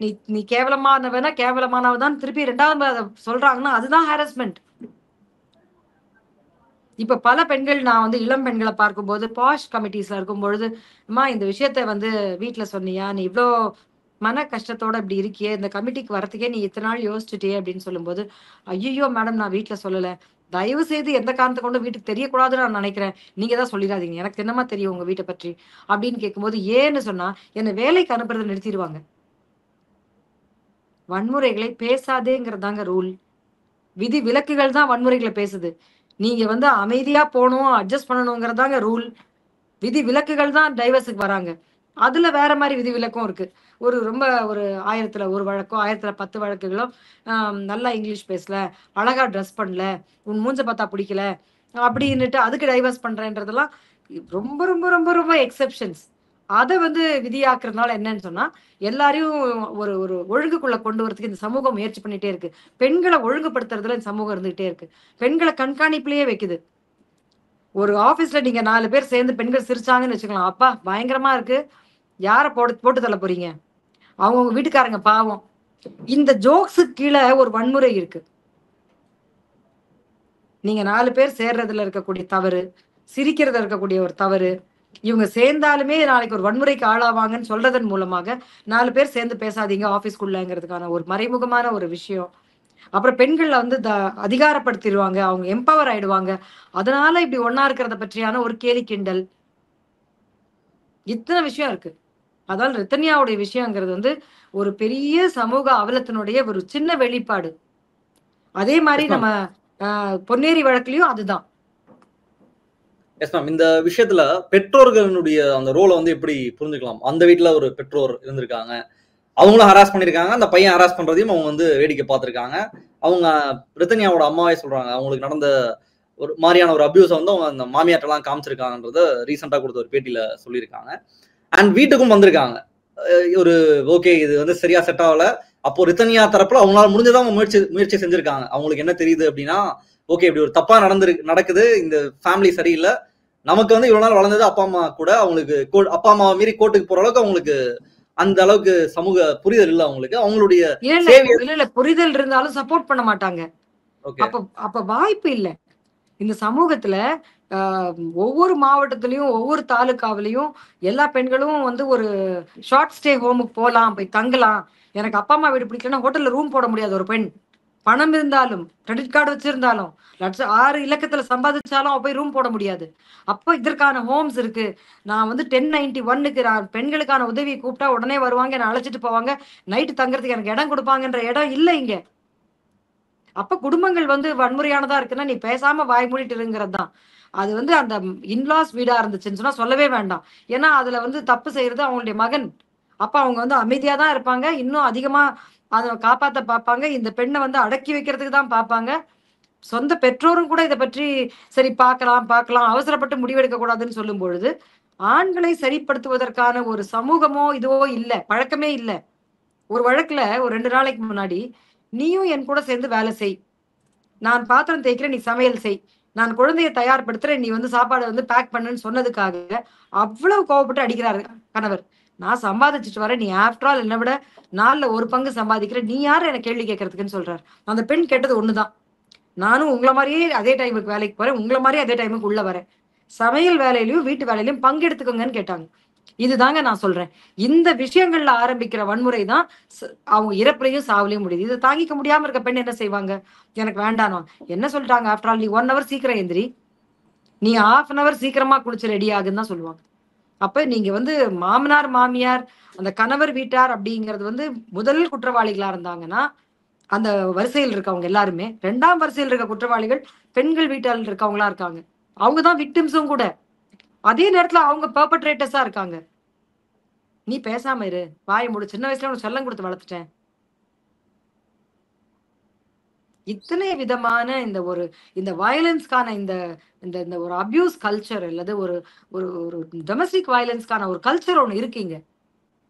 Speaker 3: நீ நீ கேவலமானவனா கேவலமானவ தான் திருப்பி 2வது சொல்றாங்கன்னா, அதுதான் ஹாரஸ்மென்ட். இப்ப பல பெண்கள் நான் வந்து இளம் பெண்களை பார்க்கும்போது பாஷ் கமிட்டிஸ்ல இருக்கும்பொழுது, அம்மா இந்த விஷயத்த வந்து வீட்ல சொன்னியா? நீ இவ்ளோ மன கஷ்டத்தோட இப்படி இருக்கியே, இந்த கமிட்டிக்கு வரதுக்கே நீ இத்தன நாள் யோசிச்சுட்டியே அப்படின்னு சொல்லும்போது, ஐய்யய்யோ! மேடம் நான் வீட்ல சொல்லல. தயவு செய்து எந்த காரணத்த கொண்டும் வீட்டுக்கு தெரியக்கூடாதுன்னு நான் நினைக்கிறேன். நீங்க தான் சொல்லிறாதீங்க. எனக்கு என்னம்மா தெரியும் உங்க வீட்ட பற்றி? அப்படின்னு கேட்கும்போது, ஏன்னு சொன்னா, என்ன வேலைக்கு அனுப்புறத நிறுத்திருவாங்க. வன்முறைகளை பேசாதேங்கிறதாங்க ரூல். விதி விலக்குகள் தான் வன்முறைகள பேசுது. நீங்க வந்து அமைதியா போணும், அட்ஜஸ்ட் பண்ணணுங்கிறதாங்க ரூல். விதி விலக்குகள் தான் டைவர்ஸுக்கு வராங்க. அதுல வேற மாரி விதிவிலக்கும் இருக்கு. ரொம்ப ஒரு 1000த்துல 1 வழக்கோ, 1000த்துல 10 வழக்குகளோ, நல்லா இங்கிலீஷ் பேசல, அழகா ட்ரெஸ் பண்ணல, உன் மூஞ்ச பார்த்தா புடிக்கல, அப்படின்னுட்டு அதுக்கு டைவர்ஸ் பண்றேன்றதெல்லாம் ரொம்ப, ரொம்ப, ரொம்ப, ரொம்ப எக்செப்ஷன்ஸ். அத வந்து விதியாக்குறதுனால என்னன்னு சொன்னா, எல்லாரையும் ஒரு ஒரு ஒழுங்குக்குள்ள கொண்டு வரதுக்கு இந்த சமூகம் முயற்சி பண்ணிட்டே இருக்கு. பெண்கள ஒழுங்குபடுத்துறதுல இந்த சமூகம் இருந்துகிட்டே இருக்கு. பெண்கள கண்காணிப்பிலேயே வைக்குது. ஒரு ஆபீஸ்ல நீங்க 4 பேர் சேர்ந்து பெண்கள் சிரிச்சாங்கன்னு வச்சுக்கலாம். அப்பா பயங்கரமா இருக்கு. யார போட்டு போட்டு தள்ள போறீங்க? அவங்கவங்க வீட்டுக்காரங்க பாவம். இந்த ஜோக்ஸுக்கு கீழ ஒரு வன்முறை இருக்கு. நீங்க 4 பேர் சேர்றதுல இருக்கக்கூடிய தவறு, சிரிக்கிறதுல இருக்கக்கூடிய ஒரு தவறு, இவங்க சேர்ந்தாலுமே நாளைக்கு ஒரு வன்முறைக்கு ஆளாவாங்கன்னு சொல்றதன் மூலமாக 4 பேர் சேர்ந்து பேசாதீங்க ஆபீஸ்க்குள்ளங்கிறதுக்கான ஒரு மறைமுகமான ஒரு விஷயம். அப்புறம் பெண்கள வந்து அதிகாரப்படுத்திருவாங்க. அவங்க எம்பவர் ஆயிடுவாங்க. அதனால இப்படி ஒண்ணா இருக்கிறத பற்றியான ஒரு கேலி கிண்டல். இத்தன விஷயம் இருக்கு. அதாவது ரித்தன்யாவுடைய விஷயங்கிறது வந்து ஒரு பெரிய சமூக அவலத்தினுடைய ஒரு சின்ன வெளிப்பாடு. அதே மாரி
Speaker 2: எஸ் மேம்.
Speaker 3: நம்ம பொன்னேரி வழக்குலயும் அதுதான்.
Speaker 2: Yes ma'am. இந்த விஷயத்துல பெற்றோர்களுடைய அந்த ரோலை வந்து எப்படி புரிஞ்சுக்கலாம்? அந்த வீட்ல ஒரு பெற்றோர் இருந்திருக்காங்க. அவங்களும் ஹராஸ் பண்ணிருக்காங்க. அந்த பையன் ஹராஸ் பண்றதையும் அவங்க வந்து வேடிக்கை பார்த்திருக்காங்க. அவங்க ரித்தன்யாவோட அம்மாவே சொல்றாங்க. அவங்களுக்கு நடந்த ஒரு மாரியான ஒரு அபியூஸ வந்து அவங்க அந்த மாமியார்ட்டலாம் காமிச்சிருக்காங்கன்றத ரீசென்ட்டா கொடுத்த ஒரு பேட்டியில சொல்லியிருக்காங்க. அண்ட் வீட்டுக்கும் வந்திருக்காங்க. ஒரு ஓகே இது வந்து சரியா செட் ஆகல. அப்போ ரித்தன்யா தரப்புல அவங்களால முடிஞ்சதை அவங்க முயற்சி செஞ்சிருக்காங்க. அவங்களுக்கு என்ன தெரியுது அப்படின்னா, ஓகே இப்படி ஒரு தப்பா நடக்குது. இந்த ஃபேமிலி சரியில்ல. நமக்கு வந்து இவ்வளவு நாள் வளர்ந்தது அப்பா அம்மா கூட. அவங்களுக்கு அப்பா அம்மாவை மீறி கோர்ட்டுக்கு போற அளவுக்கு அவங்களுக்கு அந்த அளவுக்கு சமூக புரிதல் இல்ல அவங்களுக்கு. அவங்களுடைய
Speaker 3: இல்ல புரிதல் இருந்தாலும் சப்போர்ட் பண்ண மாட்டாங்க.
Speaker 2: ஓகே.
Speaker 3: அப்ப வாய்ப்பு இல்ல. இந்த சமூகத்துல ஒவ்வொரு மாவட்டத்திலயும், ஒவ்வொரு தாலுகாவிலயும் எல்லா பெண்களும் வந்து ஒரு ஷார்ட் ஸ்டே ஹோமுக்கு போலாம், போய் தங்கலாம். எனக்கு அப்பா அம்மா வீடு பிடிக்கலன்னா ஹோட்டல்ல ரூம் போட முடியாது ஒரு பெண். பணம் இருந்தாலும், கிரெடிட் கார்டு வச்சிருந்தாலும், 6 இலக்கத்துல சம்பாதிச்சாலும் அவ போய் ரூம் போட முடியாது. அப்ப இதற்கான ஹோம்ஸ் இருக்கு. நான் வந்து 1091க்கு பெண்களுக்கான உதவிய கூப்பிட்டா உடனே வருவாங்க, என்ன அழைச்சிட்டு போவாங்க. நைட் தங்குறதுக்கு எனக்கு இடம் குடுப்பாங்கன்ற இடம் இல்ல இங்க. அப்ப குடும்பங்கள் வந்து வன்முறையானதா இருக்குன்னா, நீ பேசாம வாய் மூடிட்டு இருங்கிறது தான். அது வந்து அந்த இன்லாஸ் வீடா இருந்துச்சுன்னு சொன்னா சொல்லவே வேண்டாம். ஏன்னா, அதுல வந்து தப்பு செய்றது அவங்களுடைய மகன். அப்ப அவங்க வந்து அமைதியா தான் இருப்பாங்க. இன்னும் அதிகமா அத காப்பாத்த பாப்பாங்க. இந்த பெண்ண வந்து அடக்கி வைக்கிறதுக்கு தான் பாப்பாங்க. சொந்த பெற்றோரும் கூட இத பற்றி சரி பார்க்கலாம், பார்க்கலாம். அவசரப்பட்டு முடிவெடுக்க கூடாதுன்னு சொல்லும் பொழுது, ஆண்களை சரிப்படுத்துவதற்கான ஒரு சமூகமோ, இதுவோ இல்ல. பழக்கமே இல்ல. ஒரு வழக்குல ஒரு 2 நாளைக்கு முன்னாடி, "நீயும் என் கூட சேர்ந்து வேலை செய். நான் பாத்திரம் தேய்க்கிறேன், நீ சமையல் செய். நான் குழந்தைய தயார்படுத்துறேன், நீ வந்து சாப்பாட வந்து பேக் பண்ணுன்னு" சொன்னதுக்காக, அவ்வளவு கோவப்பட்டு அடிக்கிறாரு கணவர். "நான் சம்பாதிச்சுட்டு வரேன். நீ ஆஃப்டர் ஆல் என்ன விட 4ல 1 பங்கு சம்பாதிக்கிற. நீ யாரு என்ன கேள்வி கேட்கறதுக்குன்னு" சொல்றாரு. அந்த பெண் கேட்டது ஒண்ணுதான். "நானும் உங்கள மாரியே அதே டைமுக்கு வேலைக்கு போறேன். உங்கள மாரியே அதே டைமுக்கு உள்ள வரேன். சமையல் வேலையிலயும், வீட்டு வேலையிலயும் பங்கெடுத்துக்கோங்கன்னு" கேட்டாங்க. இதுதாங்க நான் சொல்றேன். இந்த விஷயங்கள்ல ஆரம்பிக்கிற வன்முறை தான் அவங்க இறப்புலயும், சாவுலயும் முடியுது. இத தாங்கிக்க முடியாம இருக்க பெண் என்ன செய்வாங்க? எனக்கு வேண்டான்னுவாங்க. என்ன சொல்லிட்டாங்க? ஆஃப்டர் ஆல் நீ 1 ஹவர் சீக்கிரம் எந்திரி. நீ 1/2 அன் ஹவர் சீக்கிரமா குளிச்சு ரெடி ஆகுன்னு தான் சொல்லுவாங்க. அப்ப நீங்க வந்து மாமனார், மாமியார், அந்த கணவர் வீட்டார் அப்படிங்கிறது வந்து முதல் குற்றவாளிகளா இருந்தாங்கன்னா, அந்த வரிசையில் இருக்கவங்க எல்லாருமே, 2ஆம் வரிசையில் இருக்க குற்றவாளிகள் பெண்கள் வீட்டால் இருக்கவங்களா இருக்காங்க. அவங்க தான் விக்டிம்ஸும் கூட. அதே நேரத்துல அவங்க பெர்பெட்ரேட்டர்ஸா இருக்காங்க. "நீ பேசாம இரு. வாய மூடு. சின்ன வயசுல உனக்கு செல்லம் குடுத்து வளர்த்துட்டேன்." இத்தனை விதமான இந்த வயலன்ஸ்க்கான இந்த இந்த இந்த ஒரு அபியூஸ் கல்ச்சர் அல்லது ஒரு ஒரு ஒரு டொமெஸ்டிக் வயலன்ஸ்க்கான ஒரு கல்ச்சர் ஒண்ணு இருக்கு இங்க.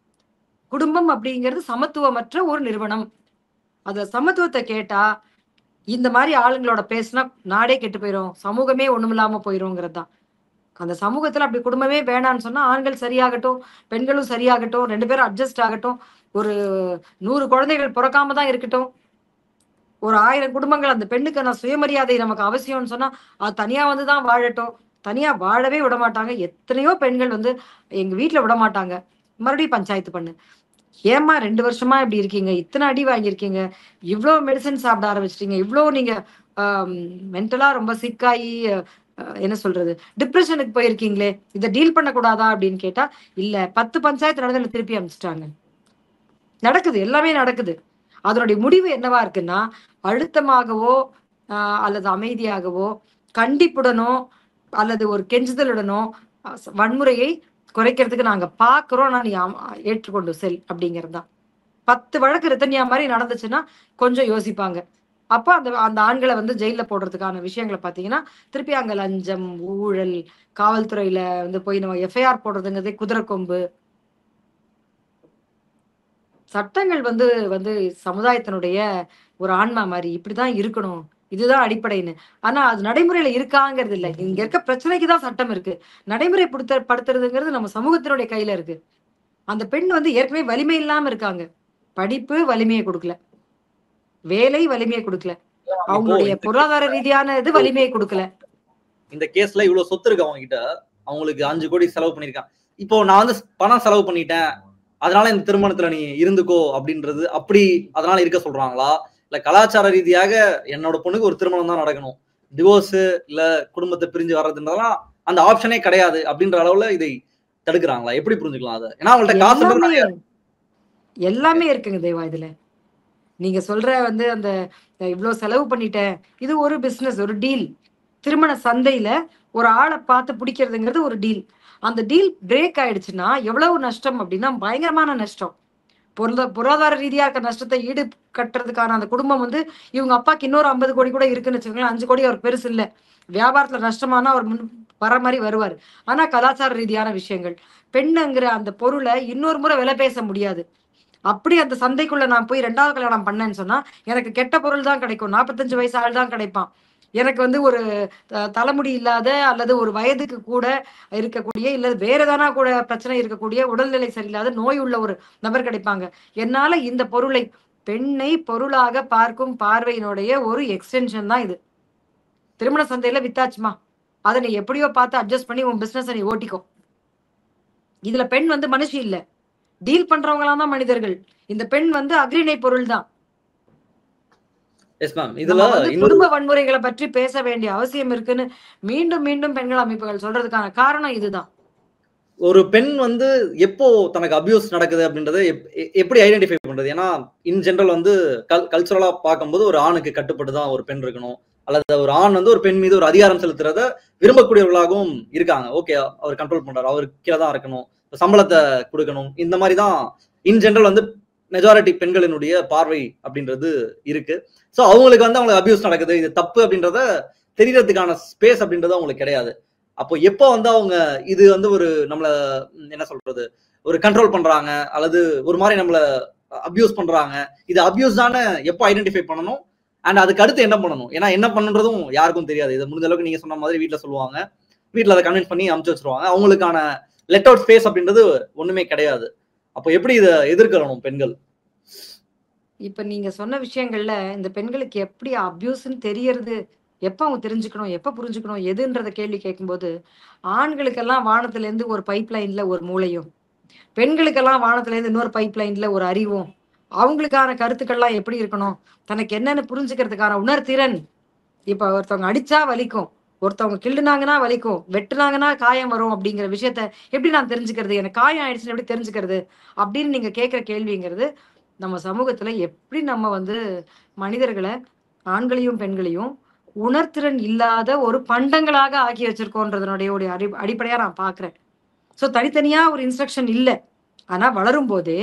Speaker 3: குடும்பம் அப்படிங்கிறது சமத்துவமற்ற ஒரு நிறுவனம். அத சமத்துவத்த கேட்டா, இந்த மாரி ஆளுங்களோட பேசினா நாடே கெட்டு போயிரும். சமூகமே ஒண்ணுமில்லாம போயிருங்கிறது தான். அந்த சமூகத்துல அப்படி குடும்பமே வேணான்னு சொன்னா, ஆண்கள் சரியாகட்டும், பெண்களும் சரியாகட்டும், 2 பேரும் அட்ஜஸ்ட் ஆகட்டும். ஒரு 100 குழந்தைகள் பொறக்காம தான் இருக்கட்டும். ஒரு 1000 குடும்பங்கள் அந்த பெண்ணுக்கான சுயமரியாதை நமக்கு அவசியம்னு சொன்னா அது தனியா வந்துதான் வாழட்டும். தனியா வாழவே விட மாட்டாங்க. எத்தனையோ பெண்கள் வந்து எங்க வீட்டுல விட மாட்டாங்க. மறுபடியும் பஞ்சாயத்து பண்ணு. ஏம்மா 2 வருஷமா இப்படி இருக்கீங்க? இத்தனை அடி வாங்கியிருக்கீங்க. இவ்ளோ மெடிசின் சாப்பிட ஆரம்பிச்சிட்டீங்க. இவ்ளோ நீங்க மென்டலா ரொம்ப சிக்காயி என்ன சொல்றது? டிப்ரஷனுக்கு போயிருக்கீங்களே. இத டீல் பண்ணக்கூடாதா? அப்படின்னு கேட்டா, இல்ல 10 பஞ்சாயத்து நடந்து திருப்பி அனுப்பிச்சுட்டாங்க. நடக்குது. எல்லாமே நடக்குது. அதனுடைய முடிவு என்னவா இருக்குன்னா, அழுத்தமாகவோ, அல்லது அமைதியாகவோ, கண்டிப்புடனோ, அல்லது ஒரு கெஞ்சுதலுடனோ, வன்முறையை குறைக்கிறதுக்கு நாங்க பார்க்கிறோம். ஆனா நீ ஏற்றுக்கொண்டு செல் அப்படிங்கிறது தான். 10 வழக்கு ரித்தன்யா மாரி நடந்துச்சுன்னா, கொஞ்சம் யோசிப்பாங்க. அப்ப அந்த அந்த ஆண்கள வந்து ஜெயில்ல போடுறதுக்கான விஷயங்கள பார்த்தீங்கன்னா, திருப்பி அங்க லஞ்சம், ஊழல், காவல்துறையில வந்து போய் நம்ம எஃப்ஐஆர் போடுறதுங்கிறதே குதிரை கொம்பு. சட்டங்கள் வந்து வந்து சமுதாயத்தினுடைய ஒரு ஆன்மா மாரி. இப்படிதான் இருக்கணும். இதுதான் அடிப்படைன்னு. ஆனா அது நடைமுறையில இருக்காங்கிறது இல்ல. இங்க இருக்க பிரச்சனைக்கு தான் சட்டம் இருக்கு. நடைமுறை படுத்துறதுங்கிறது நம்ம சமூகத்தினுடைய கையில இருக்கு. அந்த பெண் வந்து ஏற்கனவே வலிமை இல்லாம இருக்காங்க. படிப்பு வலிமையை குடுக்கல. வேலை வலிமையை குடுக்கல.
Speaker 2: இப்போ
Speaker 3: அவங்களுடைய
Speaker 2: இந்த
Speaker 3: பொருளாதார ரீதியான இது வலிமையை குடுக்கல.
Speaker 2: இந்த கேஸ்ல இவ்வளவு சொத்து இருக்கு அவங்க கிட்ட, அவங்களுக்கு 5 கோடி செலவு பண்ணிருக்கான். இப்போ நான் வந்து பணம் செலவு பண்ணிட்டேன், அதனால இந்த திருமணத்துல நீ இருந்துக்கோ அப்படின்றது அப்படி அதனால இருக்க சொல்றாங்களா? இல்ல கலாச்சார ரீதியாக என்னோட பொண்ணுக்கு ஒரு திருமணம் தான் நடக்கணும், டிவோர்ஸ் இல்ல குடும்பத்தை பிரிஞ்சு வர்றதுன்றதெல்லாம் அந்த ஆப்ஷனே கிடையாது அப்படின்ற அளவுல இதை தடுக்கிறாங்களா? எப்படி புரிஞ்சுக்கலாம் அதை? ஏன்னா அவங்கள்ட்ட காசுன்றது
Speaker 3: எல்லாமே
Speaker 2: நிறைய இருக்கு.
Speaker 3: எல்லாமே இருக்குங்க தேவா இதுல. நீங்க சொல்ற வந்து அந்த இவ்ளோ செலவு பண்ணிட்டேன். இது ஒரு பிசினஸ், ஒரு டீல். திருமண சந்தையில ஒரு ஆள பார்த்து பிடிக்கிறதுங்கிறது ஒரு டீல். அந்த டீல் பிரேக் ஆயிடுச்சுன்னா, எவ்வளவு நஷ்டம் அப்படின்னா, பயங்கரமான நஷ்டம். பொருளாதார ரீதியா இருக்க நஷ்டத்தை ஈடு கட்டுறதுக்கான அந்த குடும்பம் வந்து இவங்க அப்பாக்கு இன்னொரு 50 கோடி கூட இருக்குன்னு வச்சுக்கோங்களேன். 5 கோடி அவர் பெருசு இல்ல. வியாபாரத்துல நஷ்டமானா அவர் முன் வர மாரி வருவாரு. ஆனா கலாச்சார ரீதியான விஷயங்கள். பெண்ணுங்கிற அந்த பொருளை இன்னொரு முறை விலை பேச முடியாது. அப்படி அந்த சந்தைக்குள்ள நான் போய் 2வது கல்யாணம் பண்ணேன்னு சொன்னா, எனக்கு கெட்ட பொருள் தான் கிடைக்கும். 45 வயசு ஆள் தான் கிடைப்பான். எனக்கு வந்து ஒரு தலைமுடி இல்லாத அல்லது ஒரு வயதுக்கு கூட இருக்கக்கூடிய, இல்ல வேற எதனா கூட பிரச்சனை இருக்கக்கூடிய, உடல்நிலை சரியில்லாத நோய் உள்ள ஒரு நபர் கிடைப்பாங்க. என்னால இந்த பொருளை பெண்ணை பொருளாக பார்க்கும் பார்வையினுடைய ஒரு எக்ஸ்டென்ஷன் தான் இது. திருமண சந்தையில வித்தாச்சுமா. அத நீ எப்படியோ பார்த்து அட்ஜஸ்ட் பண்ணி உன் பிசினஸ நீ ஓட்டிக்கோ. இதுல பெண் வந்து மனுஷி இல்ல. டீல் பண்றவங்கலாம் தான் மனிதர்கள். இந்த பெண் வந்து அக்ரிணை பொருள் தான்.
Speaker 2: Yes ma'am. இதுல
Speaker 3: நம்ம வந்து
Speaker 2: இன்னொரு
Speaker 3: குடும்ப வன்முறைகளை பற்றி பேச வேண்டிய அவசியம் இருக்குன்னு மீண்டும் மீண்டும் பெண்கள் அமைப்புகள் சொல்றதுக்கான காரணம் இதுதான்.
Speaker 2: ஒரு பெண் வந்து எப்போ தனக்கு அபியூஸ் நடக்குது அப்படின்றத எப்படி ஐடென்டிஃபை பண்றது? ஏன்னா இன் ஜெனரல் வந்து கல்ச்சுரலா பார்க்கும்போது ஒரு ஆணுக்கு கட்டுப்பட்டு தான் ஒரு பெண் இருக்கணும், அல்லது ஒரு ஆண் வந்து ஒரு பெண் மீது ஒரு அதிகாரம் செலுத்துறத விரும்பக்கூடியவர்களாகவும் இருக்காங்க. ஓகே, அவர் கண்ட்ரோல் பண்றாரு, அவர் கீழே தான் இருக்கணும், சம்பளத்தை கொடுக்கணும், இந்த மாதிரி தான் இன் ஜெனரல் வந்து மெஜாரிட்டி பெண்களினுடைய பார்வை அப்படின்றது இருக்கு. ஸோ அவங்களுக்கு வந்து அவங்களுக்கு அபியூஸ் நடக்குது, இது தப்பு அப்படின்றத தெரியறதுக்கான ஸ்பேஸ் அப்படின்றது அவங்களுக்கு கிடையாது. அப்போ எப்போ வந்து அவங்க இது வந்து ஒரு நம்மள என்ன சொல்றது, ஒரு கண்ட்ரோல் பண்றாங்க அல்லது ஒரு மாதிரி நம்மள அபியூஸ் பண்றாங்க, இது அபியூஸ் தானே எப்போ ஐடென்டிஃபை பண்ணணும், அண்ட் அதுக்கு அடுத்து என்ன பண்ணணும்? ஏன்னா என்ன பண்ணுன்றதும் யாருக்கும் தெரியாது. இது முடிஞ்ச அளவுக்கு நீங்க சொன்ன மாதிரி வீட்டுல சொல்லுவாங்க, வீட்டுல அதை கன்வின்ஸ் பண்ணி அமுச்சு வச்சிருவாங்க. அவங்களுக்கான லெட் அவுட் ஸ்பேஸ் அப்படின்றது ஒண்ணுமே கிடையாது. அப்போ எப்படி இதை எதிர்க்கணும் பெண்கள்?
Speaker 3: இப்ப நீங்க சொன்ன விஷயங்கள்ல இந்த பெண்களுக்கு எப்படி அபியூஸ்ன்னு தெரியறது, எப்ப அவங்க தெரிஞ்சுக்கணும், எப்ப புரிஞ்சுக்கணும், எதுன்றத கேள்வி கேட்கும்போது, ஆண்களுக்கெல்லாம் வானத்துல இருந்து ஒரு பைப் லைன்ல ஒரு மூளையும், பெண்களுக்கெல்லாம் வானத்துல இருந்து இன்னொரு பைப் லைன்ல ஒரு அறிவும், அவங்களுக்கான கருத்துக்கள்லாம் எப்படி இருக்கணும், தனக்கு என்னன்னு புரிஞ்சுக்கிறதுக்கான உணர்திறன். இப்ப ஒருத்தவங்க அடிச்சா வலிக்கும், ஒருத்தவங்க கிள்ளுனாங்கன்னா வலிக்கும், வெட்டுனாங்கன்னா காயம் வரும் அப்படிங்கிற விஷயத்த எப்படி நான் தெரிஞ்சுக்கிறது, எனக்கு காயம் ஆயிடுச்சுன்னு எப்படி தெரிஞ்சுக்கிறது அப்படின்னு நீங்க கேட்கிற கேள்விங்கிறது, நம்ம சமூகத்துல எப்படி நம்ம வந்து மனிதர்களை, ஆண்களையும் பெண்களையும் உணர்திறன் இல்லாத ஒரு பண்டங்களாக ஆக்கி வச்சிருக்கோன்றதனுடைய ஒரு அடிப்படையா நான் பாக்குறேன். சோ தனித்தனியா ஒரு இன்ஸ்ட்ரக்ஷன் இல்ல. ஆனா வளரும் போதே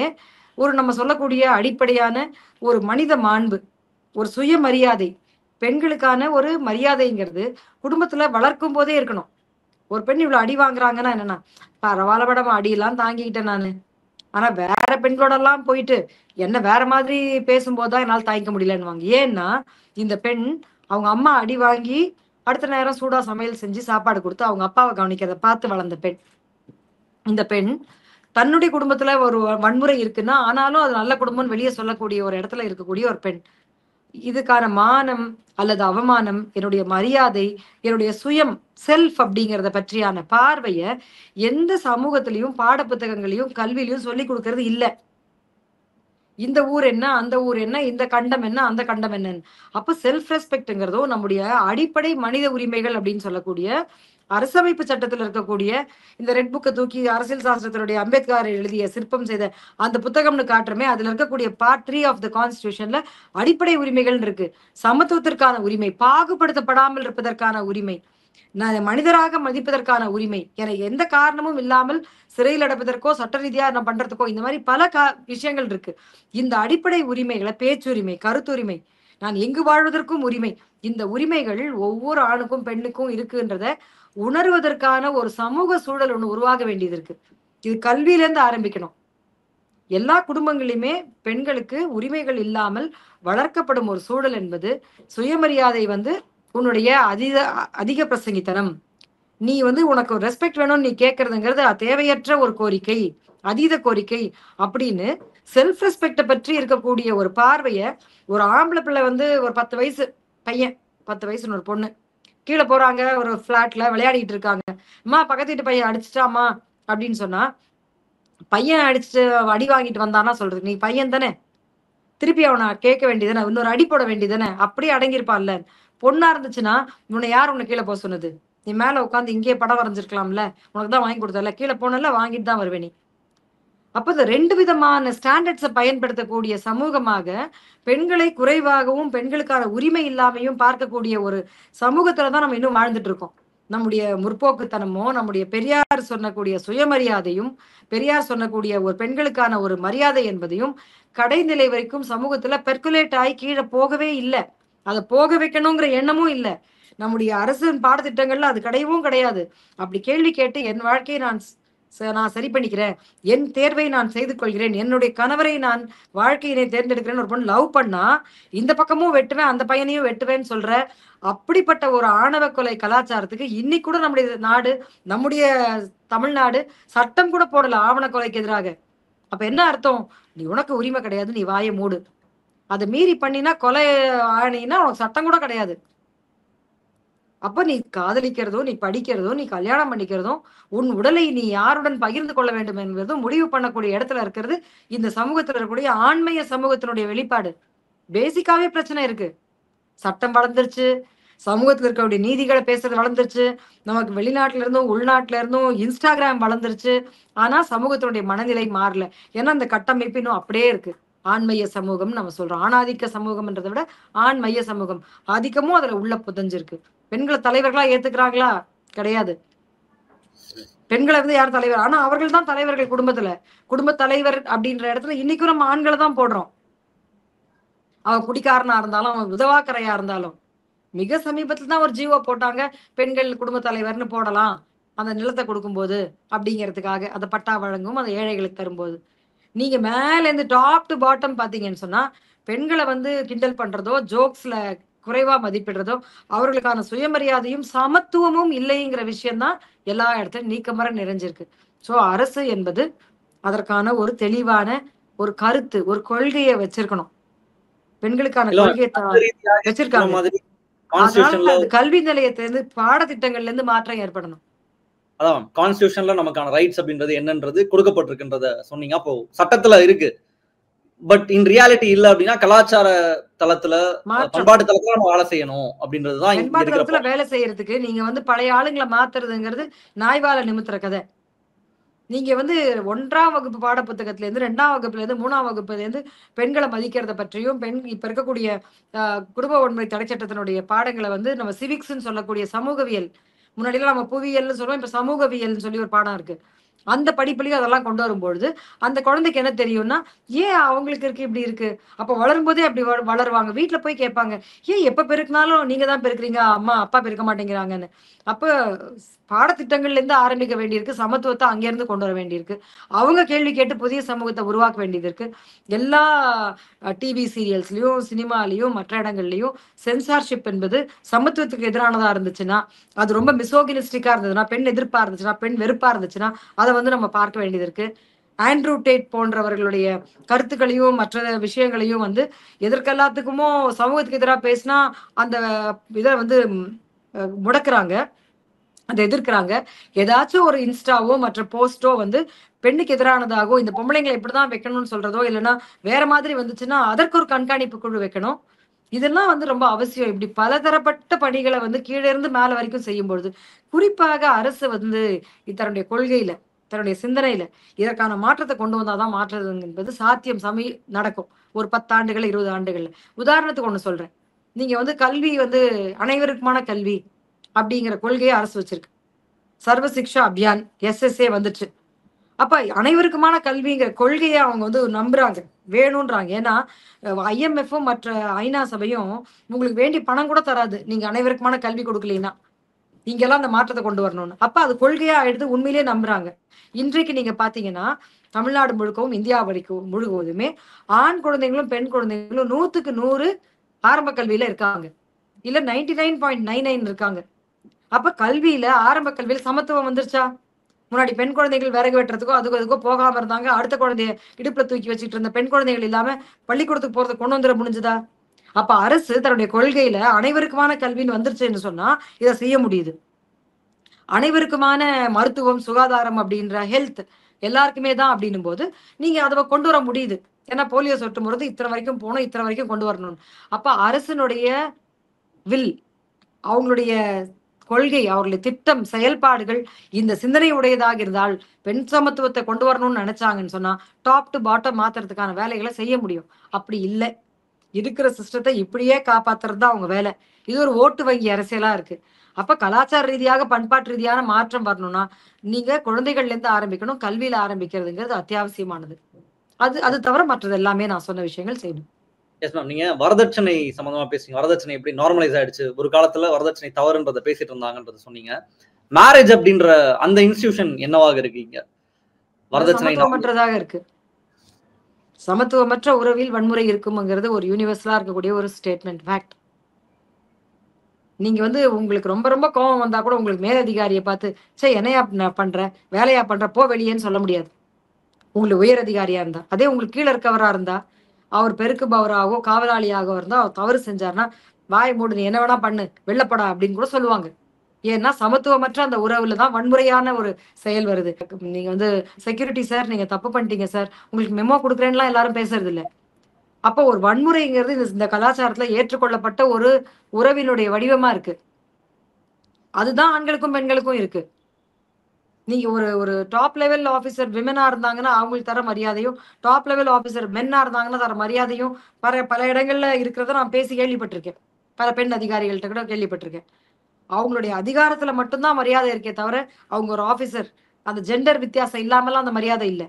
Speaker 3: ஒரு நம்ம சொல்லக்கூடிய அடிப்படையான ஒரு மனித மாண்பு, ஒரு சுயமரியாதை, பெண்களுக்கான ஒரு மரியாதைங்கிறது குடும்பத்துல வளர்க்கும் போதே இருக்கணும். ஒரு பெண் இவ்வளவு அடி வாங்குறாங்கன்னா என்னன்னா, பரவாயில்ல மேடம் அடியெல்லாம் தாங்கிக்கிட்டேன் நானு. ஆனா வேற பெண்களோட எல்லாம் போயிட்டு என்ன வேற மாதிரி பேசும்போதுதான் என்னால தாங்கிக்க முடியலன்னுவாங்க. ஏன்னா இந்த பெண் அவங்க அம்மா அடி வாங்கி அடுத்த நேரம் சூடா சமையல் செஞ்சு சாப்பாடு கொடுத்து அவங்க அப்பாவை கவனிக்கிறத பார்த்து வளர்ந்த பெண். இந்த பெண் தன்னுடைய குடும்பத்துல ஒரு வன்முறை இருக்குன்னா, ஆனாலும் அது நல்ல குடும்பம்னு வெளியே சொல்லக்கூடிய ஒரு இடத்துல இருக்கக்கூடிய ஒரு பெண். இதுக்கான மானம் அல்லது அவமானம், என்னுடைய மரியாதை, என்னுடைய சுயம் செல்ஃப் அப்படிங்கிறத பற்றியான பார்வைய எந்த சமூகத்திலையும் பாட புத்தகங்களையும் கல்வியிலையும் சொல்லி கொடுக்கறது இல்ல. இந்த ஊர் என்ன, அந்த ஊர் என்ன, இந்த கண்டம் என்ன, அந்த கண்டம் என்னன்னு. அப்ப செல்ஃப் ரெஸ்பெக்ட்ங்கிறதும் நம்முடைய அடிப்படை மனித உரிமைகள் அப்படின்னு சொல்லக்கூடிய அரசமைப்பு சட்டத்தில் இருக்கக்கூடிய இந்த ரெட் புக்கை தூக்கி அரசியல் சாஸ்திரத்தினுடைய அம்பேத்கர் எழுதிய சிற்பம் செய்த அந்த புத்தகம்னு காட்டுறமே, அதுல இருக்கக்கூடிய பார்ட் 3 ஆஃப் த கான்ஸ்டிடியூஷன்ல அடிப்படை உரிமைகள் இருக்கு. சமத்துவத்திற்கான உரிமை, பாகுபடுத்தப்படாமல் இருப்பதற்கான உரிமை, மனிதராக மதிப்பதற்கான உரிமை, என எந்த காரணமும் இல்லாமல் சிறையில் அடைப்பதற்கோ சட்ட ரீதியா நான் பண்றதுக்கோ இந்த மாதிரி பல விஷயங்கள் இருக்கு. இந்த அடிப்படை உரிமைகளை, பேச்சுரிமை, கருத்துரிமை, நான் எங்கு வாழ்வதற்கும் உரிமை, இந்த உரிமைகள் ஒவ்வொரு ஆணுக்கும் பெண்ணுக்கும் இருக்குன்றத உணர்வதற்கான ஒரு சமூக சூழல் ஒண்ணு உருவாக வேண்டியது இருக்கு. இது கல்வியில இருந்து ஆரம்பிக்கணும். எல்லா குடும்பங்களிலுமே பெண்களுக்கு உரிமைகள் இல்லாமல் வளர்க்கப்படும் ஒரு சூழல் என்பது சுயமரியாதை உன்னுடைய அதிக பிரசங்கித்தனம். நீ உனக்கு ஒரு ரெஸ்பெக்ட் வேணும்னு நீ கேட்கறதுங்கிறது தேவையற்ற ஒரு கோரிக்கை, அதீத கோரிக்கை அப்படின்னு செல்ஃப் ரெஸ்பெக்ட பற்றி இருக்கக்கூடிய ஒரு பார்வைய ஒரு ஆம்பளை பிள்ளை ஒரு 10 வயசு பையன், 10 வயசுன்னு ஒரு பொண்ணு கீழே போறாங்க, ஒரு பிளாட்ல விளையாடிட்டு இருக்காங்க. அம்மா பக்கத்து வீட்டு பையன் அடிச்சுட்டாமா அப்படின்னு சொன்னா, பையன் அடிச்சுட்டு அடி வாங்கிட்டு வந்தானா சொல்றது, நீ பையன் தானே, திருப்பி அவனை கேட்க வேண்டியதானே, இன்னொரு அடி போட வேண்டியதானே, அப்படியே அடங்கியிருப்பான்ல. பொண்ணா இருந்துச்சுன்னா உன்னை யார் உன்னை கீழே போக சொன்னது? நீ மேல உட்காந்து இங்கேயே படம் வரைஞ்சிருக்கலாம்ல, உனக்கு தான் வாங்கி கொடுத்தல, கீழே போனல வாங்கிட்டு தான் வருவே நீ. அப்ப இந்த 2 விதமான ஸ்டாண்டர்ட்ஸை பயன்படுத்தக்கூடிய சமூகமாக பெண்களை குறைவாகவும் பெண்களுக்கான உரிமை இல்லாமையும் பார்க்கக்கூடிய ஒரு சமூகத்துலதான் நம்ம இன்னும் வாழ்ந்துட்டு இருக்கோம். நம்முடைய முற்போக்குத்தனமோ, நம்முடைய பெரியார் சொன்னக்கூடிய சுயமரியாதையும், பெரியார் சொன்னக்கூடிய ஒரு பெண்களுக்கான ஒரு மரியாதை என்பதையும் கடைநிலை வரைக்கும் சமூகத்துல பெர்குலேட் ஆகி கீழே போகவே இல்லை. அதை போக வைக்கணுங்கிற எண்ணமும் இல்லை. நம்முடைய அரசு பாடத்திட்டங்கள்ல அது கிடையவும் கிடையாது. அப்படி கேள்வி கேட்டு என் வாழ்க்கையை நான் சரி பண்ணிக்கிறேன், என் தேர்வை நான் செய்து கொள்கிறேன், என்னுடைய கணவரை நான் வாழ்க்கையினை தேர்ந்தெடுக்கிறேன்னு ஒரு பொண்ணு லவ் பண்ணா இந்த பக்கமும் வெட்டுவேன் அந்த பையனையும் வெட்டுவேன்னு சொல்ற அப்படிப்பட்ட ஒரு ஆணவ கொலை கலாச்சாரத்துக்கு இன்னைக்கு கூட நம்முடைய நாடு, நம்முடைய தமிழ்நாடு சட்டம் கூட போடல ஆவண கொலைக்கு எதிராக. அப்ப என்ன அர்த்தம்? நீ உனக்கு உரிமை கிடையாது, நீ வாயை மூடு. அதை மீறி பண்ணினா கொலை ஆணினா உனக்கு சட்டம் கூட கிடையாது. அப்ப நீ காதலிக்கிறதோ, நீ படிக்கிறதோ, நீ கல்யாணம் பண்ணிக்கிறதும், உன் உடலை நீ யாருடன் பகிர்ந்து கொள்ள வேண்டும் என்பதும் முடிவு பண்ணக்கூடிய இடத்துல இருக்கிறது இந்த சமூகத்துல இருக்கக்கூடிய ஆண்மைய சமூகத்தினுடைய வெளிப்பாடு. பேசிக்காவே பிரச்சனை இருக்கு. சட்டம் வளர்ந்துருச்சு, சமூகத்துல இருக்கக்கூடிய நீதிகளை பேசுறது வளர்ந்துருச்சு, நமக்கு வெளிநாட்டுல இருந்தும் உள்நாட்டுல இருந்தும் இன்ஸ்டாகிராம் வளர்ந்துருச்சு. ஆனா சமூகத்தினுடைய மனநிலை மாறல. ஏன்னா அந்த கட்டமைப்பு இன்னும் அப்படியே இருக்கு. ஆண்மைய சமூகம் நம்ம சொல்றோம். ஆணாதிக்க சமூகம்ன்றதை விட ஆண்மைய சமூகம், ஆதிக்கமும் அதுல உள்ள புதஞ்சிருக்கு. பெண்களை தலைவர்களா ஏத்துக்கிறாங்களா? கிடையாது. பெண்களை யார் தலைவர்? ஆனா அவர்கள் தான் தலைவர்கள். குடும்ப தலைவர் அப்படின்ற இடத்துல இன்னைக்கும் நம்ம ஆண்களை தான் போடுறோம். அவன் குடிக்காரனா இருந்தாலும், அவன் உதவாக்கரையா இருந்தாலும். மிக சமீபத்துல தான் ஒரு ஜீவோ போட்டாங்க, பெண்கள் குடும்ப தலைவர்னு போடலாம் அந்த நிலத்தை கொடுக்கும்போது அப்படிங்கிறதுக்காக. அந்த பட்டா வழங்கும் அந்த ஏழைகளுக்கு தரும்போது. நீங்க மேல இருந்து டாப் டு பாட்டம் பாத்தீங்கன்னு சொன்னா பெண்களை கிண்டல் பண்றதோ, ஜோக்ஸ்ல குறைவா மதிப்பிடுறதோ, அவர்களுக்கான சுயமரியாதையும் சமத்துவமும் இல்லைங்கிற விஷயம்தான் எல்லா இடத்துலயும் நீக்கமர நிறைஞ்சிருக்கு. சோ அரசு என்பது அதற்கான ஒரு தெளிவான ஒரு கருத்து, ஒரு கொள்கையை வச்சிருக்கணும். பெண்களுக்கான கொள்கையை வச்சிருக்காங்க. அதனால அது கல்வி நிலையத்திலிருந்து பாடத்திட்டங்கள்ல இருந்து மாற்றம் ஏற்படணும்.
Speaker 2: அதான் கான்ஸ்டிடியூஷன்ல நமக்கான ரைட்ஸ் அப்படின்றது என்னன்றது கொடுக்கப்பட்டிருக்கின்றத சொன்னீங்க. அப்போ சட்டத்துல இருக்கு, பட் இன் ரியாலிட்டி இல்ல அப்படின்னா கலாச்சார தளத்துல, பண்பாட்டு தளத்துல நம்ம வேலை செய்யணும் அப்படின்றதுதான்.
Speaker 3: பண்பாட்டு தளத்துல வேலை செய்யறதுக்கு நீங்க பழைய ஆளுங்களை மாத்துறதுங்கிறது நாய்வால நிமித்துற கதை. நீங்க 1ஆம் வகுப்பு பாட புத்தகத்துல இருந்து 2ஆம் வகுப்புல இருந்து 3ஆம் வகுப்புல இருந்து பெண்களை மதிக்கிறத பற்றியும், இப்ப இருக்கக்கூடிய குடும்ப வன்முறை தடை சட்டத்தினுடைய பாடங்களை நம்ம சிவிக்ஸ்ன்னு சொல்லக்கூடிய சமூகவியல், முன்னாடி எல்லாம் நம்ம புவியியல்னு சொல்லுவோம், இப்ப சமூகவியல்னு சொல்லி ஒரு பாடம் இருக்கு. அந்த படிப்புலயும் அதெல்லாம் கொண்டு வரும்பொழுது அந்த குழந்தைக்கு என்ன தெரியும்னா, ஏன் அவங்களுக்கு இருக்கு இப்படி இருக்கு, அப்ப வளரும் போதே அப்படி வளருவாங்க. வீட்டுல போய் கேட்பாங்க, ஏன் எப்ப பெருக்கினாலும் நீங்க தான் பெருக்குறீங்க, அம்மா அப்பா பெருக்க மாட்டேங்கிறாங்கன்னு. அப்ப பாடத்திட்டங்கள்ல இருந்து ஆரம்பிக்க வேண்டியிருக்கு, சமத்துவத்தை அங்க இருந்து கொண்டு வர வேண்டியிருக்கு. அவங்க கேள்வி கேட்டு புதிய சமூகத்தை உருவாக்க வேண்டியது இருக்கு. எல்லா டிவி சீரியல்ஸ்லயும், சினிமாலையும், மற்ற இடங்கள்லயும் சென்சார்ஷிப் என்பது சமத்துவத்துக்கு எதிரானதா இருந்துச்சுன்னா, அது ரொம்ப மிசோகினிஸ்டிக்கா இருந்ததுன்னா, பெண் எதிர்ப்பா இருந்துச்சுன்னா, பெண் வெறுப்பா இருந்துச்சுன்னா அதை நம்ம பார்க்க வேண்டியது இருக்கு. ஆண்ட்ரூ டேட் போன்றவர்களுடைய கருத்துக்களையும் மற்ற விஷயங்களையும் வந்து எதற்கெல்லாத்துக்குமோ சமூகத்துக்கு எதிராக பேசினா அந்த இதை வந்து முடக்குறாங்க, அதை எதிர்க்கிறாங்க. ஏதாச்சும் ஒரு இன்ஸ்டாவோ மற்ற போஸ்டோ வந்து பெண்ணுக்கு எதிரானதாகவோ, இந்த பொம்பளைங்களை இப்படிதான் வைக்கணும்னு சொல்றதோ, இல்லைன்னா வேற மாதிரி வந்துச்சுன்னா அதற்கு ஒரு கண்காணிப்பு குழு வைக்கணும். இதெல்லாம் வந்து ரொம்ப அவசியம். இப்படி பலதரப்பட்ட பணிகளை வந்து கீழே இருந்து மேல வரைக்கும் செய்யும் பொழுது, குறிப்பாக அரசு வந்து தன்னுடைய கொள்கையில, தன்னுடைய சிந்தனையில இதற்கான மாற்றத்தை கொண்டு வந்தாதான் மாற்றுறது என்பது சாத்தியம் நடக்கும். ஒரு 10 ஆண்டுகள் 20 ஆண்டுகள்ல. உதாரணத்துக்கு ஒண்ணு சொல்றேன். நீங்க வந்து கல்வி வந்து அனைவருக்குமான கல்வி அப்படிங்கிற கொள்கையை அரசு வச்சிருக்கு. சர்வ சிக்ஷா அபியான் SSA வந்துச்சு. அப்ப அனைவருக்குமான கல்விங்கிற கொள்கையை அவங்க வந்து நம்புறாங்க, வேணும்ன்றாங்க. ஏன்னா IMF-ம் மற்ற ஐநா சபையும் உங்களுக்கு வேண்டிய பணம் கூட தராது, நீங்க அனைவருக்குமான கல்வி கொடுக்கலீங்கன்னா. இங்கெல்லாம் அந்த மாற்றத்தை கொண்டு வரணும்னு. அப்ப அது கொள்கையா எடுத்து உண்மையிலேயே நம்புறாங்க. இன்றைக்கு நீங்க பாத்தீங்கன்னா தமிழ்நாடு முழுக்கவும் இந்தியா வரைக்கும் முழுவதுமே ஆண் குழந்தைகளும் பெண் குழந்தைகளும் 100க்கு 100 ஆரம்ப கல்வியில இருக்காங்க, இல்ல 99.99 இருக்காங்க. அப்ப கல்வியில ஆரம்ப கல்வியில சமத்துவம் வந்துருச்சா? முன்னாடி பெண் குழந்தைகள் விறகு வெட்டுறதுக்கோ அதுக்கோ போகாம இருந்தாங்க. அடுத்த குழந்தைய இடுப்புல தூக்கி வச்சுட்டு இருந்த பெண் குழந்தைகள் இல்லாம பள்ளிக்கூடத்துக்கு போறதை கொண்டு வந்துட முடிஞ்சுதா? அப்ப அரசு தன்னுடைய கொள்கையில அனைவருக்குமான கல்வின்னு வந்துருச்சுன்னு சொன்னா இதை செய்ய முடியுது. அனைவருக்குமான மருத்துவம், சுகாதாரம் அப்படின்ற ஹெல்த் எல்லாருக்குமே தான் அப்படின்னும் போது நீங்க அதை கொண்டு வர முடியுது. ஏன்னா போலியோ சொட்டு மருந்து இத்தனை வரைக்கும் போனோம், இத்தனை வரைக்கும் கொண்டு வரணும். அப்ப அரசனுடைய வில், அவங்களுடைய கொள்கை, அவர்களுடைய திட்டம், செயல்பாடுகள் இந்த சிந்தனை உடையதாக இருந்தால் பெண் சமத்துவத்தை கொண்டு வரணும்னு நினைச்சாங்கன்னு சொன்னா டாப் டு பாட்டம் மாத்துறதுக்கான வேலைகளை செய்ய முடியும். அப்படி இல்லை, இருக்கிற சிஸ்டத்தை இப்படியே காப்பாத்துறது தான் அவங்க வேலை. இது ஒரு ஓட்டு வங்கி அரசியலா இருக்கு. அப்ப கலாச்சார ரீதியாக பண்பாட்டு ரீதியான மாற்றம் வரணும்னா நீங்க குழந்தைகள்ல இருந்து ஆரம்பிக்கணும். கல்வியில ஆரம்பிக்கிறதுங்கிறது அத்தியாவசியமானது. அது தவிர மற்றது எல்லாமே நான் சொன்ன விஷயங்கள் செய்யணும்.
Speaker 2: எஸ் மேம், நீங்க வரதட்சணை சம்பந்தமா பேசுறீங்க. வரதட்சணை எப்படி நார்மலைஸ் ஆயிடுச்சு, ஒரு காலத்துல வரதட்சணை தவறுன்றதை பேசிட்டு இருந்தாங்கன்றத சொன்னீங்க. மேரேஜ் அப்படின்ற அந்த இன்ஸ்டிடியூஷன் என்னவாக இருக்கீங்க? வரதட்சணை
Speaker 3: சமத்துவமற்றதாக இருக்கு. சமத்துவமற்ற உறவில் வன்முறை இருக்கும்ங்கிறது ஒரு யூனிவர்சலா இருக்கக்கூடிய ஒரு ஸ்டேட்மெண்ட், ஃபேக்ட். நீங்க வந்து உங்களுக்கு ரொம்ப ரொம்ப கோபம் வந்தா கூட உங்களுக்கு மேலதிகாரியை பார்த்து சே என்னையா பண்ற, வேலையா பண்ற, போ வெளியேன்னு சொல்ல முடியாது. உங்களுக்கு உயர் அதிகாரியா இருந்தா. அதே உங்களுக்கு கீழே இருக்கவரா இருந்தா, அவர் பெருக்குபவராகவோ காவலாளியாக இருந்தா அவர் தவறு செஞ்சாருன்னா வாய் மூடு, நீ என்ன வேணா பண்ணு, வெள்ளப்படா அப்படின்னு கூட சொல்லுவாங்க. ஏன்னா சமத்துவமற்ற அந்த உறவுல தான் வன்முறையான ஒரு செயல் வருது. நீங்க வந்து செக்யூரிட்டி சார் நீங்க தப்பு பண்ணிட்டீங்க சார், உங்களுக்கு மெமோ கொடுக்குறேன்லாம் எல்லாரும் பேசுறது இல்ல. அப்போ ஒரு வன்முறைங்கிறது இந்த கலாச்சாரத்துல ஏற்றுக்கொள்ளப்பட்ட ஒரு உறவினுடைய வடிவமா இருக்கு. அதுதான் ஆண்களுக்கும் பெண்களுக்கும் இருக்கு. நீங்க ஒரு ஒரு டாப் லெவல் ஆபீசர் விமனா இருந்தாங்கன்னா அவங்களுக்கு தர மரியாதையும், டாப் லெவல் ஆபீசர் மென்னா இருந்தாங்கன்னா தர மரியாதையும் பல இடங்கள்ல இருக்கிறத நான் பேசி கேள்விப்பட்டிருக்கேன். பல பெண் அதிகாரிகள்கிட்ட கூட கேள்விப்பட்டிருக்கேன். அவங்களுடைய அதிகாரத்துல மட்டும்தான் மரியாதை இருக்கே தவிர அவங்க ஒரு ஆபீசர் அந்த ஜெண்டர் வித்தியாசம் இல்லாமலாம் அந்த மரியாதை இல்லை.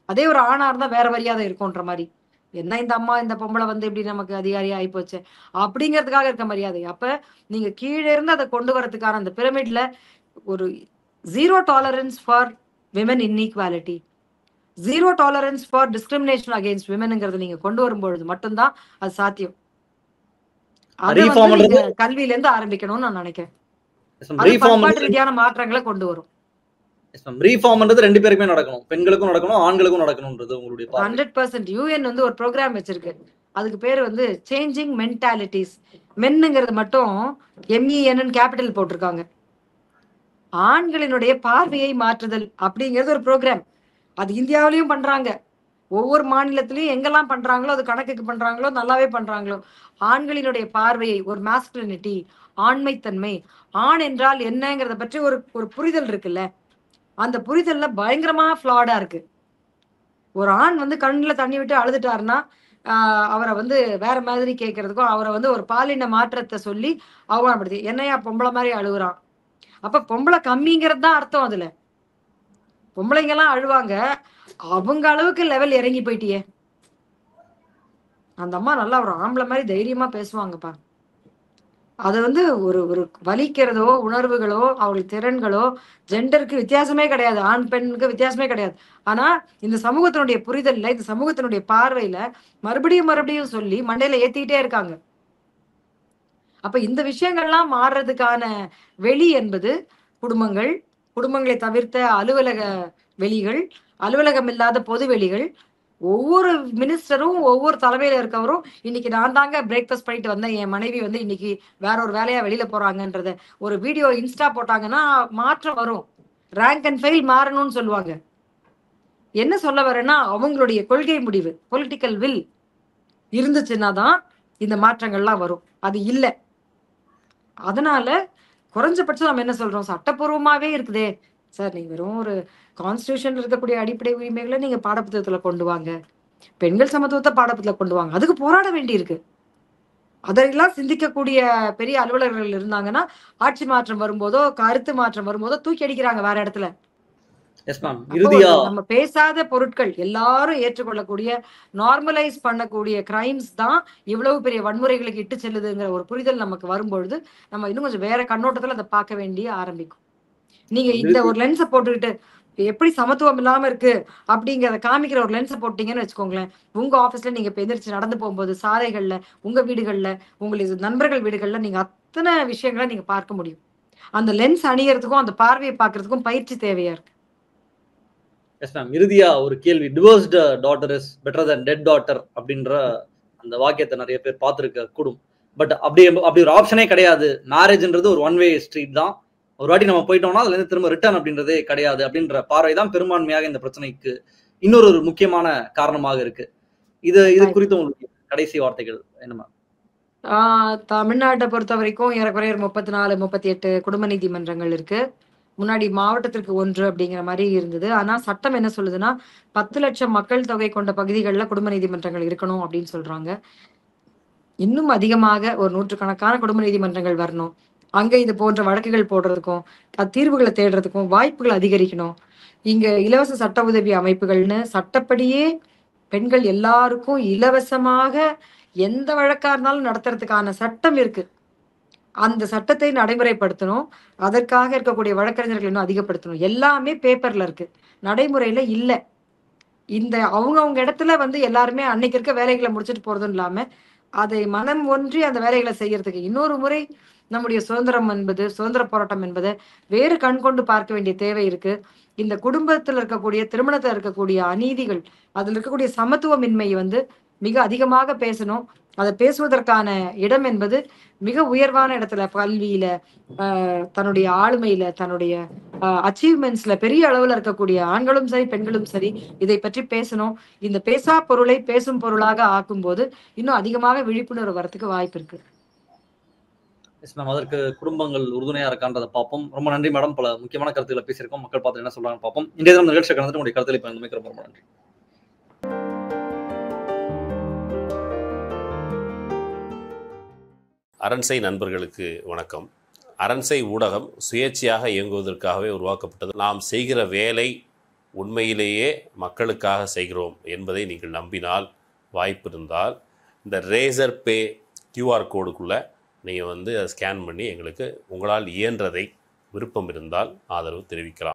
Speaker 3: அதே ஒரு ஆணா இருந்தா வேற மரியாதை இருக்கும்ன்ற மாதிரி. என்ன இந்த அம்மா இந்த பொம்பளை வந்து இப்படி நமக்கு அதிகாரியா ஆயிப்போச்சு அப்படிங்கிறதுக்காக இருக்க மரியாதை. அப்ப நீங்க கீழே இருந்து அதை கொண்டு வரதுக்கான அந்த பிரமிட்ல ஒரு 0 tolerance for women inequality, 0 tolerance for discrimination against womenங்கிறது நீங்க கொண்டு வரும்பொழுது மட்டும்தான் அது சாத்தியம். அது வந்து நீங்க கல்வியில இருந்து ஆரம்பிக்கணும்னு நான் நினைக்கிறேன். அது பண்பாட்டு ரீதியான மாற்றங்களை கொண்டு வரும்.
Speaker 2: ரீஃபார்ம்ன்றது ரெண்டு பேருக்குமே நடக்கணும், பெண்களுக்கும் நடக்கணும், ஆண்களுக்கும் நடக்கணும்ன்றது உங்களுடைய
Speaker 3: 100%. UN வந்து ஒரு ப்ரோக்ராம் வச்சிருக்கு. அதுக்கு பேரு வந்து சேஞ்சிங் மென்டாலிட்டிஸ். மென்னுங்கிறது மட்டும் MEN கேபிட்டல் போட்டிருக்காங்க. ஆண்களினுடைய பார்வையை மாற்றுதல் அப்படிங்கிறது ஒரு ப்ரோக்ராம். அது இந்தியாவிலையும் பண்றாங்க. ஒவ்வொரு மாநிலத்திலையும் எங்கெல்லாம் பண்றாங்களோ அது கணக்குக்கு பண்றாங்களோ நல்லாவே பண்றாங்களோ ஆண்களினுடைய பார்வையை, ஒரு மாஸ்குலினிட்டி, ஆண்மைத்தன்மை, ஆண் என்றால் என்னங்கிறத பற்றி ஒரு ஒரு புரிதல் இருக்குல்ல, அந்த புரிதல்ல பயங்கரமா ஃபிளாடா இருக்கு. ஒரு ஆண் வந்து கண்ணுல தண்ணி விட்டு அழுதுட்டாருன்னா அவரை வந்து வேற மாதிரி கேட்கறதுக்கும், அவரை வந்து ஒரு பாலின மாற்றத்தை சொல்லி அவமானப்படுத்தி என்னையா பொம்பளை மாதிரி அழுகுறான். அப்ப பொம்பளை கம்மிங்கிறது தான் அர்த்தம். அதுல பொம்பளைங்க எல்லாம் அழுவாங்க, அவங்க அளவுக்கு லெவல் இறங்கி போயிட்டியே. அந்த அம்மா நல்லா ஒரு ஆம்பளை மாதிரி தைரியமா பேசுவாங்கப்பா. அது வந்து ஒரு ஒரு வலிக்கிறதோ உணர்வுகளோ அவங்களுக்கு திறன்களோ ஜெண்டருக்கு வித்தியாசமே கிடையாது, ஆண் பெண்ணுக்கு வித்தியாசமே கிடையாது. ஆனா இந்த சமூகத்தினுடைய புரிதல்ல, இந்த சமூகத்தினுடைய பார்வையில மறுபடியும் மறுபடியும் சொல்லி மண்டையில ஏத்திக்கிட்டே இருக்காங்க. அப்ப இந்த விஷயங்கள்லாம் மாறுறதுக்கான வெளி என்பது குடும்பங்கள், குடும்பங்களை தவிர்த்த அலுவலக வெளிகள், அலுவலகம் இல்லாத பொதுவெளிகள், ஒவ்வொரு மினிஸ்டரும் ஒவ்வொரு தலைமையில இருக்கவரும் இன்னைக்கு நான் தாங்க பிரேக்ஃபாஸ்ட் பண்ணிட்டு வந்தேன், என் மனைவி வந்து இன்னைக்கு வேற ஒரு வேலையா வெளியில போறாங்கன்றத ஒரு வீடியோ இன்ஸ்டா போட்டாங்கன்னா மாற்றம் வரும். ரேங்க் அண்ட் ஃபைல் மாறணும்னு சொல்லுவாங்க. என்ன சொல்ல வரேன்னா, அவங்களுடைய கொள்கை முடிவு, பொலிட்டிக்கல் வில் இருந்துச்சுன்னா தான் இந்த மாற்றங்கள்லாம் வரும். அது இல்ல. அதனால குறைஞ்சபட்சம் நம்ம என்ன சொல்றோம், சட்டப்பூர்வமாவே இருக்குதே சார், நீங்க வெறும் ஒரு கான்ஸ்டிடியூஷன்ல இருக்கக்கூடிய அடிப்படை உரிமைகளை நீங்க பாடப்புத்தகத்துல கொண்டு வாங்க, பெண்கள் சமத்துவத்தை பாடப்புத்தகத்துல கொண்டு வாங்க. அதுக்கு போராட வேண்டி இருக்கு. அதையெல்லாம் சிந்திக்கக்கூடிய பெரிய அலுவலர்கள் இருந்தாங்கன்னா, ஆட்சி மாற்றம் வரும்போதோ கருத்து மாற்றம் வரும்போதோ தூக்கி அடிக்கிறாங்க வேற இடத்துல.
Speaker 2: Yes ma'am.
Speaker 3: அப்போ
Speaker 2: இறுதியா
Speaker 3: நம்ம பேசாத பொருட்கள் எல்லாரும் ஏற்றுக்கொள்ளக்கூடிய, நார்மலைஸ் பண்ணக்கூடிய கிரைம்ஸ் தான் இவ்வளவு பெரிய வன்முறைகளுக்கு இட்டு செல்லுதுங்கிற ஒரு புரிதல் நமக்கு வரும்பொழுது நம்ம இன்னும் கொஞ்சம் வேற கண்ணோட்டத்துல அதை பார்க்க வேண்டிய ஆரம்பிக்கும். நீங்க இந்த
Speaker 2: இறுதி
Speaker 3: ஒரு லென்ஸை போட்டுக்கிட்டு எப்படி சமத்துவம் இல்லாம இருக்கு அப்படிங்கறத காமிக்கிற ஒரு லென்ஸை போட்டீங்கன்னு வச்சுக்கோங்களேன், உங்க ஆபீஸ்ல நீங்க இப்ப எந்திரிச்சு நடந்து போகும்போது, சாலைகள்ல, உங்க வீடுகள்ல, உங்களுக்கு நண்பர்கள் வீடுகள்ல நீங்க அத்தனை விஷயங்களை நீங்க பார்க்க முடியும். அந்த லென்ஸ் அணியறதுக்கும் அந்த பார்வையை பார்க்கறதுக்கும் பயிற்சி தேவையா இருக்கு.
Speaker 2: Yes ma'am. இறுதியா ஒரு கேள்வி. Divorced daughter is better than dead daughter அப்படின்ற அந்த வாக்கியத்தை நிறைய பேர் பார்த்துருக்க கூடும். பட் அப்படி ஒரு ஆப்ஷனே கிடையாது. மேரேஜ்ன்றது ஒரு ஒன் வே ஸ்ட்ரீட் தான். ஒரு வாட்டி நம்ம போயிட்டோம்னா அதுல இருந்து திரும்ப ரிட்டர்ன் அப்படின்றதே கிடையாது அப்படின்ற பார்வை தான் பெரும்பான்மையாக இந்த பிரச்சனைக்கு இன்னொரு ஒரு காரணமாக இருக்கு. இது குறித்து உங்களுக்கு கடைசி வார்த்தைகள் என்ன மேம்?
Speaker 3: தமிழ்நாட்டை பொறுத்த வரைக்கும் ஏறக்குறைய 34, 38 குடும்ப நீதிமன்றங்கள் இருக்கு. முன்னாடி மாவட்டத்திற்கு 1 அப்படிங்கிற மாதிரி இருந்தது. ஆனா சட்டம் என்ன சொல்லுதுன்னா 10 லட்சம் மக்கள் தொகை கொண்ட பகுதிகளில் குடும்ப நீதிமன்றங்கள் இருக்கணும் அப்படின்னு சொல்றாங்க. இன்னும் அதிகமாக ஒரு நூற்றுக்கணக்கான குடும்ப நீதிமன்றங்கள் வரணும். அங்க இது போன்ற வழக்குகள் போடுறதுக்கும் தீர்வுகளை தேடுறதுக்கும் வாய்ப்புகள் அதிகரிக்கணும். இங்க இலவச சட்ட உதவி அமைப்புகள்னு சட்டப்படியே பெண்கள் எல்லாருக்கும் இலவசமாக எந்த வழக்கா இருந்தாலும் நடத்துறதுக்கான சட்டம் இருக்கு. அந்த சட்டத்தை நடைமுறைப்படுத்தணும். அதற்காக இருக்கக்கூடிய வழக்கறிஞர்கள் இன்னும் அதிகப்படுத்தணும். எல்லாமே பேப்பர்ல இருக்கு, நடைமுறையில இல்ல. இந்த அவங்க இடத்துல வந்து எல்லாருமே அன்னைக்கு இருக்க வேலைகளை முடிச்சுட்டு போறதும் இல்லாம அதை மனம் ஒன்றி அந்த வேலைகளை செய்யறதுக்கு இன்னொரு முறை நம்முடைய சுதந்திரம் என்பது, சுதந்திர போராட்டம் என்பதை வேறு கண் கொண்டு பார்க்க வேண்டிய தேவை இருக்கு. இந்த குடும்பத்தில் இருக்கக்கூடிய, திருமணத்தில் இருக்கக்கூடிய அநீதிகள், அதுல இருக்கக்கூடிய சமத்துவமின்மை வந்து மிக அதிகமாக பேசணும். அதை பேசுவதற்கான இடம் என்பது மிக உயர்வான இடத்துல, கல்வியில, தன்னுடைய ஆளுமையில, தன்னுடைய அச்சீவ்மெண்ட்ஸ்ல பெரிய அளவுல இருக்கக்கூடிய ஆண்களும் சரி பெண்களும் சரி இதை பற்றி பேசணும். இந்த பேசா பொருளை பேசும் பொருளாக ஆக்கும் போது இன்னும் அதிகமாக விழிப்புணர்வு வரத்துக்கு வாய்ப்பு இருக்கு.
Speaker 2: அதற்கு குடும்பங்கள் உறுதுணையா இருக்கான்றதை பார்ப்போம். ரொம்ப நன்றி மேடம். பல முக்கியமான கருத்துக்களை பேசியிருக்கோம். மக்கள் பார்த்து என்ன சொல்றாங்கன்னு பார்ப்போம். இன்றைய தினம் நிகழ்ச்சியை கலந்துட்டு உங்களுடைய கருத்துக்களை பகிர்ந்து ரொம்ப நன்றி.
Speaker 4: அரண்சை நண்பர்களுக்கு வணக்கம். அரண்சை ஊடகம் சுயேட்சையாக இயங்குவதற்காகவே உருவாக்கப்பட்டது. நாம் செய்கிற வேலை உண்மையிலேயே மக்களுக்காக செய்கிறோம் என்பதை நீங்கள் நம்பினால், வாய்ப்பு இருந்தால் இந்த ரேசர் பே QR கோடுக்குள்ளே நீங்கள் அதை ஸ்கேன் பண்ணி எங்களுக்கு உங்களால் இயன்றதை, விருப்பம் இருந்தால் ஆதரவு தெரிவிக்கலாம்.